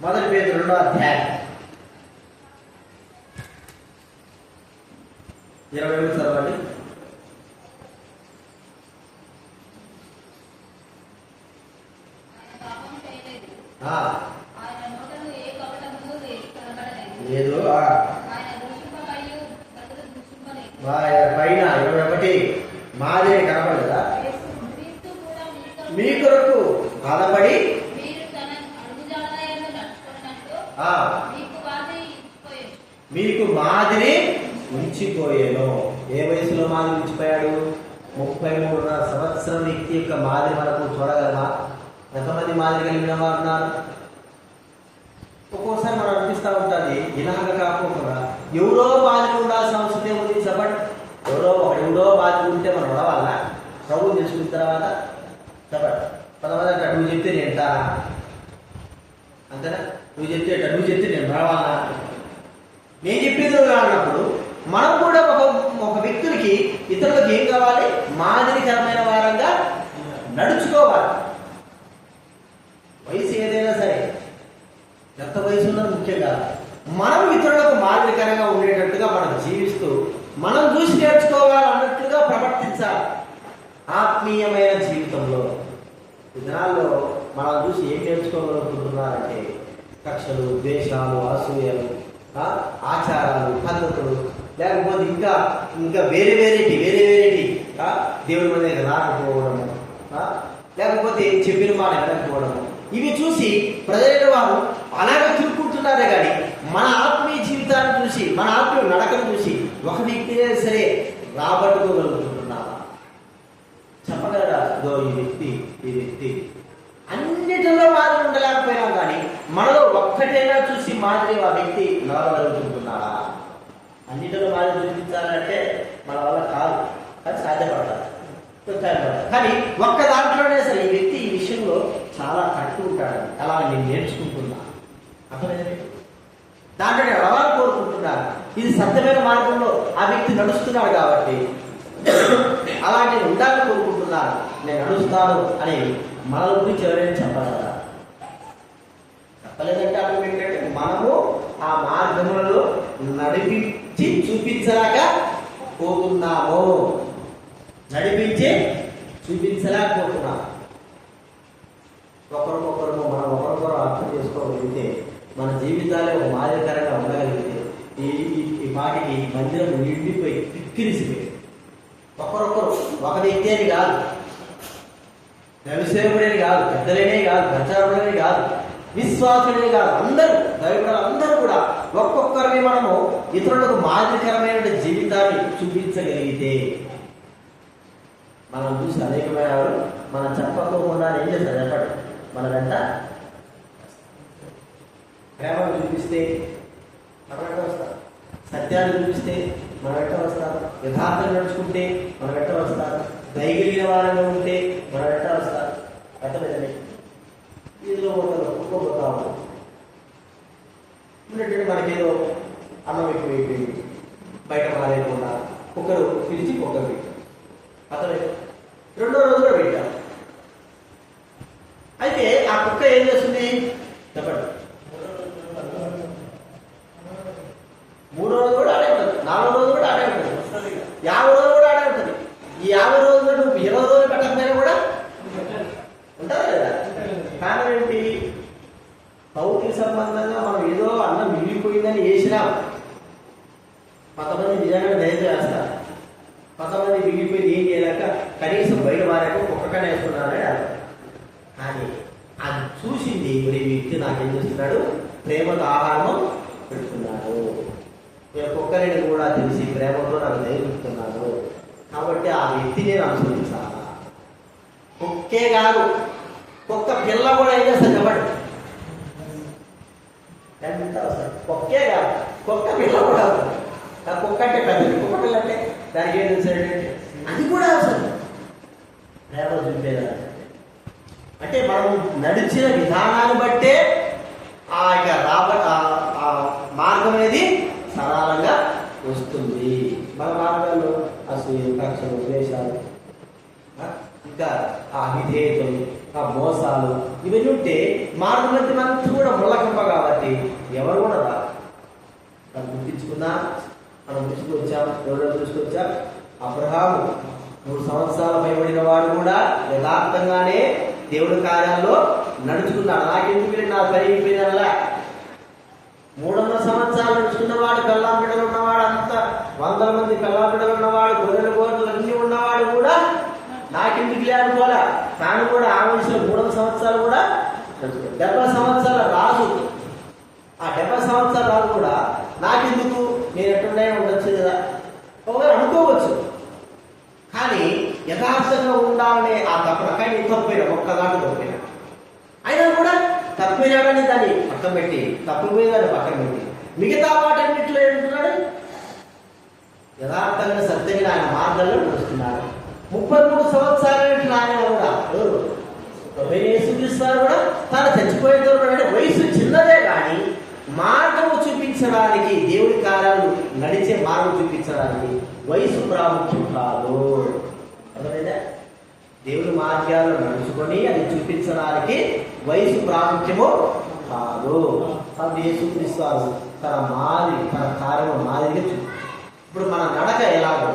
మొదటి పేతురు 2వ అధ్యాయం 20 చదవండి. లేదు పైన 21 మాదిరి కనపడదా? మీ కొరకు బాధపడి మీకు మాదిరి ఉంచిపోయాను. ఏ వయసులో మాదిరి ఉంచిపోయాడు? 33 సంవత్సరం వ్యక్తి యొక్క మాదిరి మనకు చూడగలమా? ఎంతమంది మాదిరి కలిగిన వారు ఉన్నారు? ఒక్కోసారి మనం అనిపిస్తూ ఉంటుంది, ఇలాగ కాకుండా ఎవరో మాదిరి ఉండాల్సిన అవసరం ఉంది. చెప్పండి, ఎవరో మాదిరి ఉంటే మనం నడవాలా? ప్రభువు తెలుసుకున్న తర్వాత చెప్పండి. కొంతమంది అంటే నువ్వు చెప్తే నేను ఎంటారా? అంతేనా? నువ్వు చెప్తే నేను రావాలా? నేను చెప్పేది అన్నప్పుడు మనం కూడా ఒక వ్యక్తులకి, ఇతరులకు ఏం కావాలి? మాదిరికరమైన వారంగా నడుచుకోవాలి. వయసు ఏదైనా సరే, ఎంత వయసు ఉన్నది ముఖ్యం కాదు. మనం ఇతరులకు మాదిరికరంగా ఉండేటట్టుగా మనం జీవిస్తూ మనం చూసి నేర్చుకోవాలన్నట్లుగా ప్రవర్తించాలి. ఆత్మీయమైన జీవితంలో ఈ దినాల్లో మనం చూసి ఏం నేర్చుకోగలుగుతున్నారంటే కక్షలు, ద్వేషాలు, అసూయలు, ఆచారాలు, పద్ధతులు, లేకపోతే ఇంకా వేరే వేరేటి దేవుడి మీద రాకపోవడము, లేకపోతే చెప్పిన మాట వినకపోవడము, ఇవి చూసి ప్రజలైన వారు అలాగే తిరుక్కుంటున్నారే కానీ మన ఆత్మీయ జీవితాన్ని చూసి, మన ఆత్మీయ నడకను చూసి ఒక వ్యక్తి సరే రాబట్టుకోగలుగుతున్నావా? చెప్పగలరా? ఇదో ఈ వ్యక్తి అన్నిటిలో మాదిరి ఉండలేకపోయినా కానీ మనలో ఒక్కటైనా చూసి మాదిరి ఆ వ్యక్తి నడవగలుగుతున్నాడా? అన్నిటిలో మాదిరి చూపించాలంటే మన వల్ల కాదు, అది సాధ్యపడతారు. కానీ ఒక్క దాంట్లోనే సరే ఈ వ్యక్తి ఈ విషయంలో చాలా కట్టు ఉంటాడు, అలా నేను నేర్చుకుంటున్నా, అర్థమైంది? దాంట్లో నేను నడవాలని కోరుకుంటున్నాను. ఇది సత్యమైన మార్గంలో ఆ వ్యక్తి నడుస్తున్నాడు కాబట్టి అలాంటి ఉండాలని కోరుకుంటున్నాను, నేను నడుస్తాను అని మన గురించి ఎవరైనా చెప్పగలరా? చెప్పలేదంటే అర్థం ఏంటంటే మనము ఆ మార్గములలో నడిపించి చూపించలేక పోతున్నాము. చూపించలేకపోతున్నాము. ఒకరికొకరు మనం ఒకరికొకరు అర్థం చేసుకోగలిగితే, మన జీవితాలే ఒక మాదిరికరంగా ఉండగలిగితే ఈ పాటికి మందిరం నిండిపోయి కిక్కిరిసిపోయి ఒకరొకరు ఒక వ్యక్తి అని కాదు, వ్యవసేవకుడని కాదు, పెద్దలేనే కాదు, ప్రచారకుడని కాదు, విశ్వాసుడే కాదు, అందరూ అందరూ కూడా ఒక్కొక్కరిని మనము ఇతరులకు మాదిరికరమైన జీవితాన్ని చూపించగలిగితే మనం చూసి అనేకమైన మనం చెప్పకోకుండా ఏం చేస్తారు చెప్పండి, మన వెంట ప్రేమను చూపిస్తే మన వెంట వస్తారు, సత్యాన్ని చూపిస్తే మనం ఎట్లా వస్తారు? యథార్థంగా నడుచుకుంటే మనం ఎట్లా వస్తారు? దయగలిగిన వారంగా ఉంటే మనం ఎట్లా వస్తారు? అర్థమైందండి. ఇందులో ఒక్కొక్క ఉన్నట్టు మనకేదో అన్నం ఎక్కువైపోయింది, బయట మారేయకుండా కుక్కరు పిలిచి కుక్కరు పెట్టాం. అర్థమైంది. రెండో రోజు కూడా పెట్టాం. అయితే ఆ కుక్క ఏం చేస్తుంది చెప్పండి? మూడో రోజు కూడా ఆడే ఉంటుంది, 4వ రోజు కూడా ఆడే ఉంటుంది, 50 రోజు కూడా ఆడే ఉంటుంది. ఈ 50 రోజులు నువ్వు 20 రోజులు పెట్టకపోయినా కూడా ఉంటుందా లేదా? కారణం ఏంటి? భౌతిక సంబంధంగా మనం ఏదో అన్నం మిగిలిపోయిందని వేసినాం. కొంతమంది నిజంగా దయ చేస్తారు, కొంతమంది మిగిలిపోయింది ఏం చేయలేక కనీసం బయట వారాక కుక్కకనే వేసుకున్నారని అర్థం. కానీ అది చూసింది మరి వ్యక్తి నాకేం చేస్తున్నాడు? ప్రేమతో ఆహారం పెడుతున్నాడు. నేను కుక్కని కూడా తెలిసి ప్రేమతో నాకు దయచుతున్నాను కాబట్టి ఆ వ్యక్తి నేను అనుసరించాలా? కుక్కే కాదు, కుక్క పిల్ల కూడా ఏం చేస్తాను చెప్పండి? ఎంత అవసరం? కుక్కే కాదు, కుక్క పిల్ల కూడా అవసరం. కుక్క అంటే పెద్దది, కుక్క పిల్ల అంటే దానికి ఏం తెలుసు? అది కూడా అవసరం. ప్రేమ చూపేదా అంటే మనం నడిచిన విధానాన్ని బట్టే ఆ యొక్క మార్గం అనేది సరళంగా వస్తుంది. మన మార్గాల్లో అసలు కక్షలు, ద్వేషాలు, ఇంకా ఆ విధేయతలు, ఆ మోసాలు ఇవన్నీ ఉంటే మార్గం మధ్య మనకు కూడా ముళ్ళకంప కాబట్టి ఎవరు కూడా రాదు. మనం గుర్తించుకున్నా, మనం తీసుకొచ్చాం, ఎవరో తీసుకొచ్చాం. అబ్రహాము 3 సంవత్సరాలు భయపడిన వాడు కూడా యథార్థంగానే దేవుడి కార్యాల్లో నడుచుకున్నాడు. నాకెందుకు నా పెరిగిపోయినలా 300 సంవత్సరాలు నడుచుకున్నవాడు, కల్లా బిడ్డలు ఉన్నవాడు, అంత 100 మంది కల్లా బిడ్డలు ఉన్నవాడు, గొర్రెలు అన్నీ ఉన్నవాడు కూడా నాకెందుకు లేకపోలే. కానీ కూడా ఆ వయసులో 300 సంవత్సరాలు కూడా 70 సంవత్సరాల రాజు, ఆ 70 సంవత్సరాల రాజు కూడా నాకెందుకు, నేను ఎట్టున్నాయో ఉండొచ్చు కదా ఒకవేళ అనుకోవచ్చు. కానీ యథార్థంగా ఉండాలనే ఆ తప్పన కానీ తప్పిపోయినా ఒక్కదాన్ని తప్పిపోయినా అయినా కూడా తప్పిపోయినాడని దాన్ని పక్కన పెట్టి, తప్పిపోయేదాన్ని పక్కన పెట్టి మిగతా వాటన్నింటిలో ఏంటున్నాడు? యథార్థంగా సత్యంగా ఆయన మార్గంలో నడుస్తున్నాడు. 33 సంవత్సరాలు ఆయన కూడా యేసుక్రీస్తు కూడా తను చచ్చిపోయేతో అంటే వయసు చిన్నదే కానీ మార్గము చూపించడానికి, దేవుడి కార్యాలు నడిచే మార్గం చూపించడానికి వయసు ప్రాముఖ్యం కాదు. అర్థమైందా? దేవుడి మార్గాలు నడుచుకొని అది చూపించడానికి వయసు ప్రాముఖ్యము కాదు. అది యేసుక్రీస్తు తన కార్యము మాదిరిగా ఇప్పుడు మన నడక ఎలాగో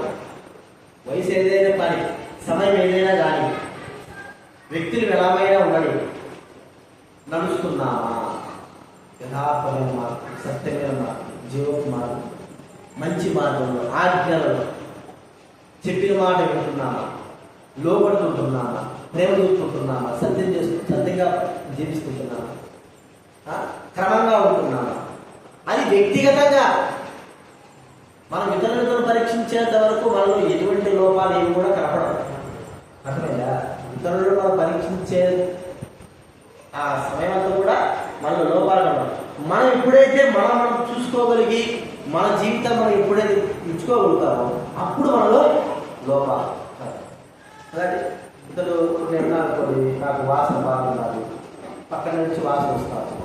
వయసు ఏదైనా కానీ, సమయం ఏదైనా కానీ, వ్యక్తులు ఎలాగైనా ఉండని నడుస్తున్నామా? యథార్థమైన మార్గం, సత్యమైన మార్గం, జీవన మార్గం, మంచి మార్గంలో, ఆజ్ఞలలో చెప్పిన మాట వింటున్నామా? లోపడుతుంటున్నామా? ప్రేమ చూపుకుంటున్నామా? సత్యంగా జీవిస్తుంటున్నామా? క్రమంగా ఉంటున్నామా? అది వ్యక్తిగతంగా మనం ఇతరులను పరీక్షించేంత వరకు మనలో ఎటువంటి లోపాలు ఏమి కూడా కనపడదు. అర్థమైందా? ఇతరులను మనం పరీక్షించే ఆ సమయం అంతా కూడా మనలో లోపాలు కనపడదు. మనం ఎప్పుడైతే మనం చూసుకోగలిగి మన జీవితం మనం ఎప్పుడైతే ఇచ్చుకోగలుగుతామో అప్పుడు మనలో లోపాలు. అలాగే ఇతరు నిర్ణయాలు నాకు వాసన బాగున్నది, పక్కన నుంచి వాసన వస్తాను,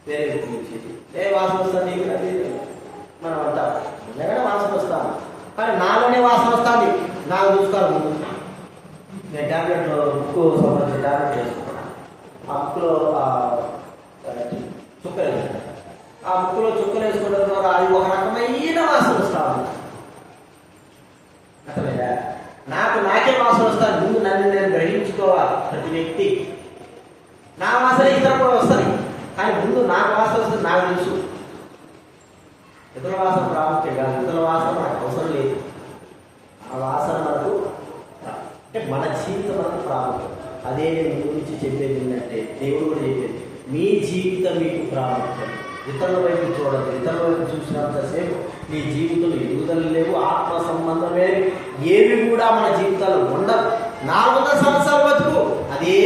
వేరే వ్యక్తి నుంచి ఏ వాసన వస్తుంది నీకు అది మనం అంటాం. నిజంగానే వాసన వస్తాను కానీ నాలోనే వాసన వస్తుంది, నాకు చూసుకోవాలి. ముందు నేను ట్యాబ్లెట్లో ముక్కు సంబంధించిన ట్యాబ్లెట్ చేసుకుంటాను. ఆ ముక్కులో చుక్కలు వేసుకుంటాను. ఆ ముక్కులో చుక్కలు వేసుకోవడం ద్వారా అది ఒక రకమైన వాసన వస్తా ఉంది. అర్థమైందా? నాకే వాసన వస్తాను. ముందు నన్ను నేను గ్రహించుకోవాలి. ప్రతి వ్యక్తి నా వాసన ఇతర కూడా వస్తుంది కానీ ముందు నాకు వాసన వస్తుంది, నాకు తెలుసు. ఇతర వాసన ప్రాముఖ్యం కాదు, ఇతర వాసన మనకు అవసరం లేదు. ఆ వాసన మనకు అంటే మన జీవితం మనకు ప్రాముఖ్యం. అదే నేను మీ గురించి చెప్పేది ఏంటంటే దేవుడు కూడా చెప్పేది మీ జీవితం మీకు ప్రాముఖ్యం. ఇతరుల వైపు చూడదు. ఇతరుల వైపు చూసినంతసేపు నీ జీవితంలో ఎదుగుదల లేవు, ఆత్మ సంబంధమే ఏవి కూడా మన జీవితాల్లో ఉండవు. 400 సంవత్సరాలు బతుకు అదే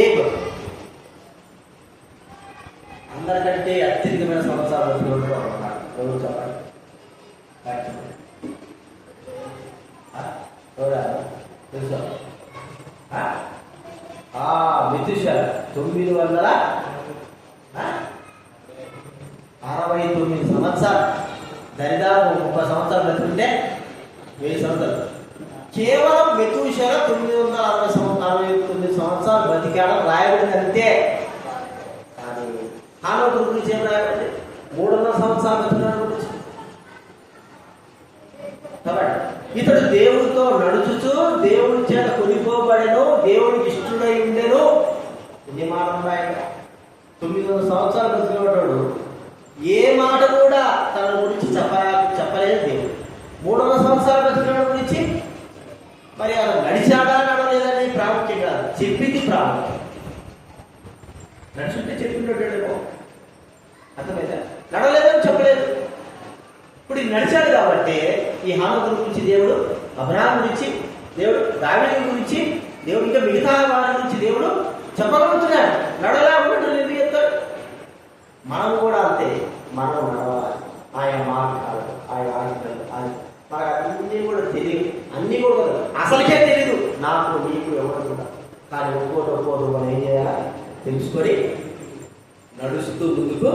అందరికంటే అత్యధికమైన సంవత్సరాలు బతుకు ఎవరు చెప్పండి? 969 సంవత్సరాలు, దరిదాపు 30 సంవత్సరాలు బతుకుంటే 1000 సంవత్సరాలు. కేవలం మెతూషెల 969 సంవత్సరాలు బతికాడని రాయబడింది అంతే. కానీ హానోకు గురించి ఏం రాయబడింది? 300 సంవత్సరాలు బతికాడు గురించి. కాబట్టి ఇతడు దేవుడితో నడుచుచు దేవుడి చేత కొనిపోబడెను, దేవుడికి ఇష్టడై ఉండెను. ఎన్ని మాటలు రాయగా 900 సంవత్సరాలు బతికేవాడు ఏ మాట కూడా తన గురించి చెప్పలేదు దేవుడు. 300 సంవత్సరాలు బతికేవాడు గురించి మరి అలా నడిచాడా నడలేదని ప్రాముఖ్యం కాదు, చెప్పింది ప్రాముఖ్యం. నడుచుంటే చెప్పిండేమో అర్థమైందా? నడలేదని చెప్పలేదు. ఇప్పుడు నడిచాడు కాబట్టి ఈ హానోకు గురించి దేవుడు, అబ్రహాం గురించి దేవుడు, దావీదు గురించి దేవుడు, ఇంకా మిగతా వారి గురించి దేవుడు చెప్పగలుగుతున్నాడు. నడలా ఉన్నట్టు ఎందుకు చెప్తాడు? మనం కూడా అంతే. మనం నడవాలి, ఆయన మాట్లాడు, ఆయన ఆజ్ఞలు, ఆయన మనకు అన్నీ కూడా తెలియదు, అన్నీ కూడా అసలుకే తెలియదు నాకు నీకు ఎవరు కూడా. కానీ ఒక్కోటి మనం ఏం చేయాలి? తెలుసుకొని నడుస్తూ ముందుకు,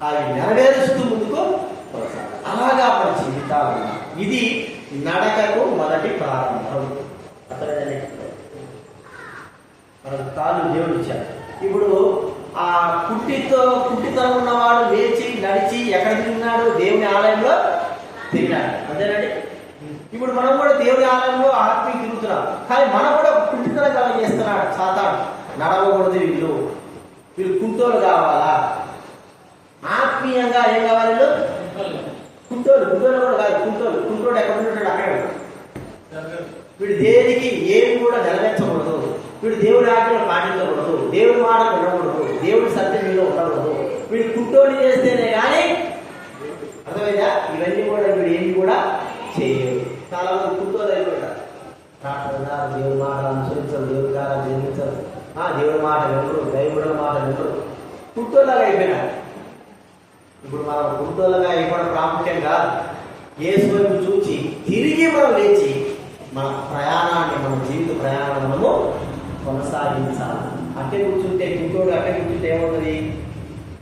అవి నెరవేరుస్తూ ముందుకు అలాగా మన జీవితాలు. ఇది నడకకు మొదటి ప్రారంభం. అతను మనకు కాలు దేవుడు ఇచ్చాడు. ఇప్పుడు ఆ పుట్టితనం ఉన్నవాడు లేచి నడిచి ఎక్కడ తిరిగినాడు? దేవుని ఆలయంలో తిరిగినాడు, అంతేనండి. ఇప్పుడు మనం కూడా దేవుని ఆలయంలో ఆత్మీయ తిరుగుతున్నాం. కానీ మనం కూడా పుట్టితనం కాలం చేస్తున్నాడు సాతాను. నడవకూడదు, వీళ్ళు కుంటోలు కావాలా? ఆత్మీయంగా ఏం కావాలి? కుంటోలు కూడా కాదు, కుంటోడు ఎక్కడ ఉంటాడు అక్కడ. వీడు దేనికి ఏమి కూడా నెరవేర్చకూడదు, వీడు దేవుడి ఆజ్ఞలు పాటించకూడదు, దేవుడి మాట వినకూడదు, దేవుడి సత్యం మీద ఉండకూడదు. వీడు కుంటోలు చేస్తేనే కానీ అర్థమైందా? ఇవన్నీ కూడా వీడు ఏమి కూడా చేయలేదు. చాలా మంది కుంటోలు అయిపోయారు. దేవుడి మాట అనుసరించరు, దేవుడి కాలం జీవించరు, దేవుడి మాట వినరు, దైవుల మాట వినరు, కుంటోలాగా అయిపోయినారు. ఇప్పుడు మనం కుంటోలుగా అయిపోవడం ప్రాముఖ్యం కాదు. యేసు వైపు చూచి తిరిగి మనం లేచి మన ప్రయాణాన్ని, మన జీవిత ప్రయాణాన్ని మనము కొనసాగించాలి. అట్టే కూర్చుంటే కుంటోడు అట్టే కూర్చుంటే ఏమన్నది?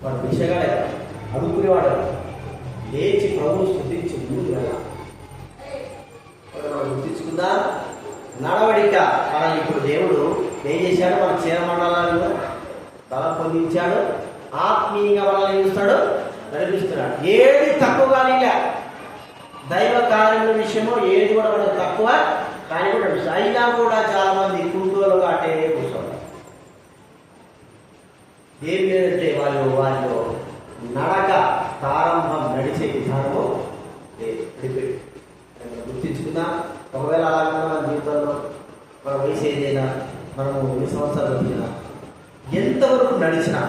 వాడు భిక్షగాడే, అడుక్కునేవాడు. లేచి ప్రభు స్తుతించి ముందుకు వెళ్ళాలి. మనం గుర్తించుకుందా నడవడిక. మనం ఇప్పుడు దేవుడు ఏం చేశాడు? మన చీరమండలాలు బలం పొందించాడు, ఆత్మీయంగా మనల్ని చూస్తాడు, నడిపిస్తున్నాడు. ఏది తక్కువగా లే, దైవ కార్యాల విషయమో ఏది కూడా మనకు తక్కువ కానీ కూడా అయినా కూడా చాలా మంది కుంటూరుగా అట్టే కూర్చోవాలి. ఏం లేదంటే వాళ్ళు నడక ప్రారంభం, నడిచే విధానము గుర్తించుకున్నా. ఒకవేళ అలాగే మన జీవితంలో మన వయసు ఏదైనా, మనము 20 సంవత్సరాలు వచ్చినా, ఎంతవరకు నడిచినా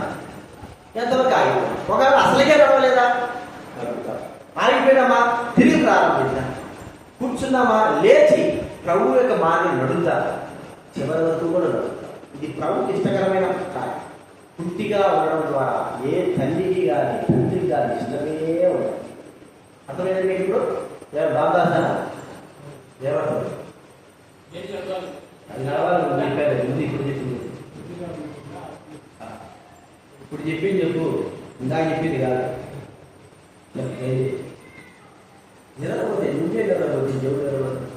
ఎంతవరకు ఆగిపోయినా, ఒకవేళ అసలుకే నడవలేదా? ఆగిపోయినామా? తిరిగి ప్రారంభించా. కూర్చున్నామా? లేచి ప్రభు యొక్క మార్గం నడుగుతారు, చివరి వరకు కూడా నడుగుతారు. ఇది ప్రభుకి ఇష్టకరమైన కార్యం. పుట్టిగా ఉండడం ద్వారా ఏ తల్లికి కానీ తండ్రికి కానీ ఇష్టమే ఉండదు. అర్థమైంది మీకు? ఇప్పుడు బాగుదాసా ఏమంటారు? అది నడవాలి. ముందు ఇప్పుడు చెప్పింది, ఇప్పుడు చెప్పింది చెప్పు, ఇందాక చెప్పింది కాదు. నిలబోతే నువ్వే నిలబోతే దేవుడు నిలబోతుంది.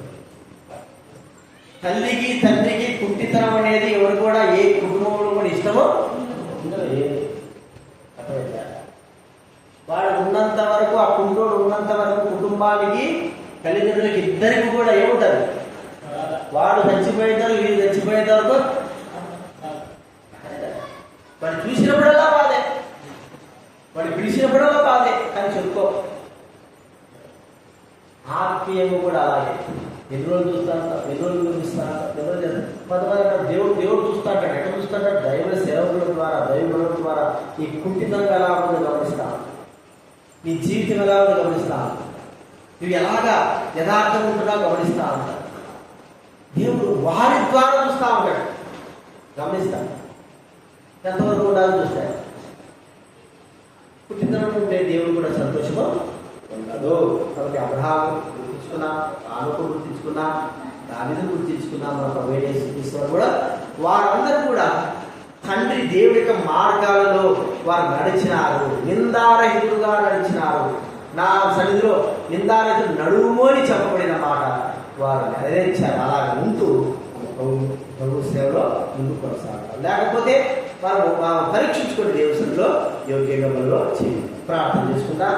తల్లికి తండ్రికి పుట్టితనం అనేది ఎవరు కూడా ఏ కుటుంబంలో కూడా ఇష్టమో వాడు ఉన్నంత వరకు, ఆ కుంటోడు ఉన్నంత వరకు కుటుంబానికి, తల్లిదండ్రులకి ఇద్దరికి కూడా ఏముంటారు? వాడు చచ్చిపోయేదారు, వీడు చచ్చిపోయేదారు. వాడు చూసినప్పుడల్లా బాధే, వాడు పిలిచినప్పుడల్లా బాధే. కానీ చెప్పుకో, ఆత్మీయంగా కూడా అలాగే. ఎన్ని రోజులు చూస్తాను, ఎన్ని రోజులు చూపిస్తాను, ఎన్ని రోజులు కొంతమంది దేవుడు చూస్తాడు. ఎక్కడ చూస్తాడు? దైవ సేవకుల ద్వారా, దైవగుల ద్వారా నీ కుంటితనం ఎలా ఉందో గమనిస్తాను, నీ జీవితం ఎలా ఉందో గమనిస్తాను, నువ్వు ఎలాగా యథార్థంగా ఉంటున్నా గమనిస్తా ఉంటాడు. దేవుడు వారి ద్వారా చూస్తా ఉంటాడు, గమనిస్తాడు. ఎంతవరకు ఉండాలని చూస్తాడు. పుట్టితనం ఉంటే దేవుడు కూడా సంతోషము ఉండదు. కాబట్టి అబ్రహాము గుర్తించుకున్నా, ఆనోకు గుర్తించుకున్నా, దావీదును గుర్తించుకున్నా, మన ప్రభువైన యేసుక్రీస్తు కూడా వారందరూ కూడా దేవుడి యొక్క మార్గాలలో వారు నడిచినారు, నిందారహితులుగా నడిచినారు. నా సన్నిధిలో నిందారహితులు నడుము అని చెప్పబడిన మాట వారు నెరవేర్చారు. అలాగ ఉంటూ ప్రభు సేవలో ముందుకు కొనసాగారు. లేకపోతే వారు పరీక్షించుకుని దేవుడి సన్నిధిలో యోగ్యంగా చేయాలి. ప్రార్థన చేసుకుంటా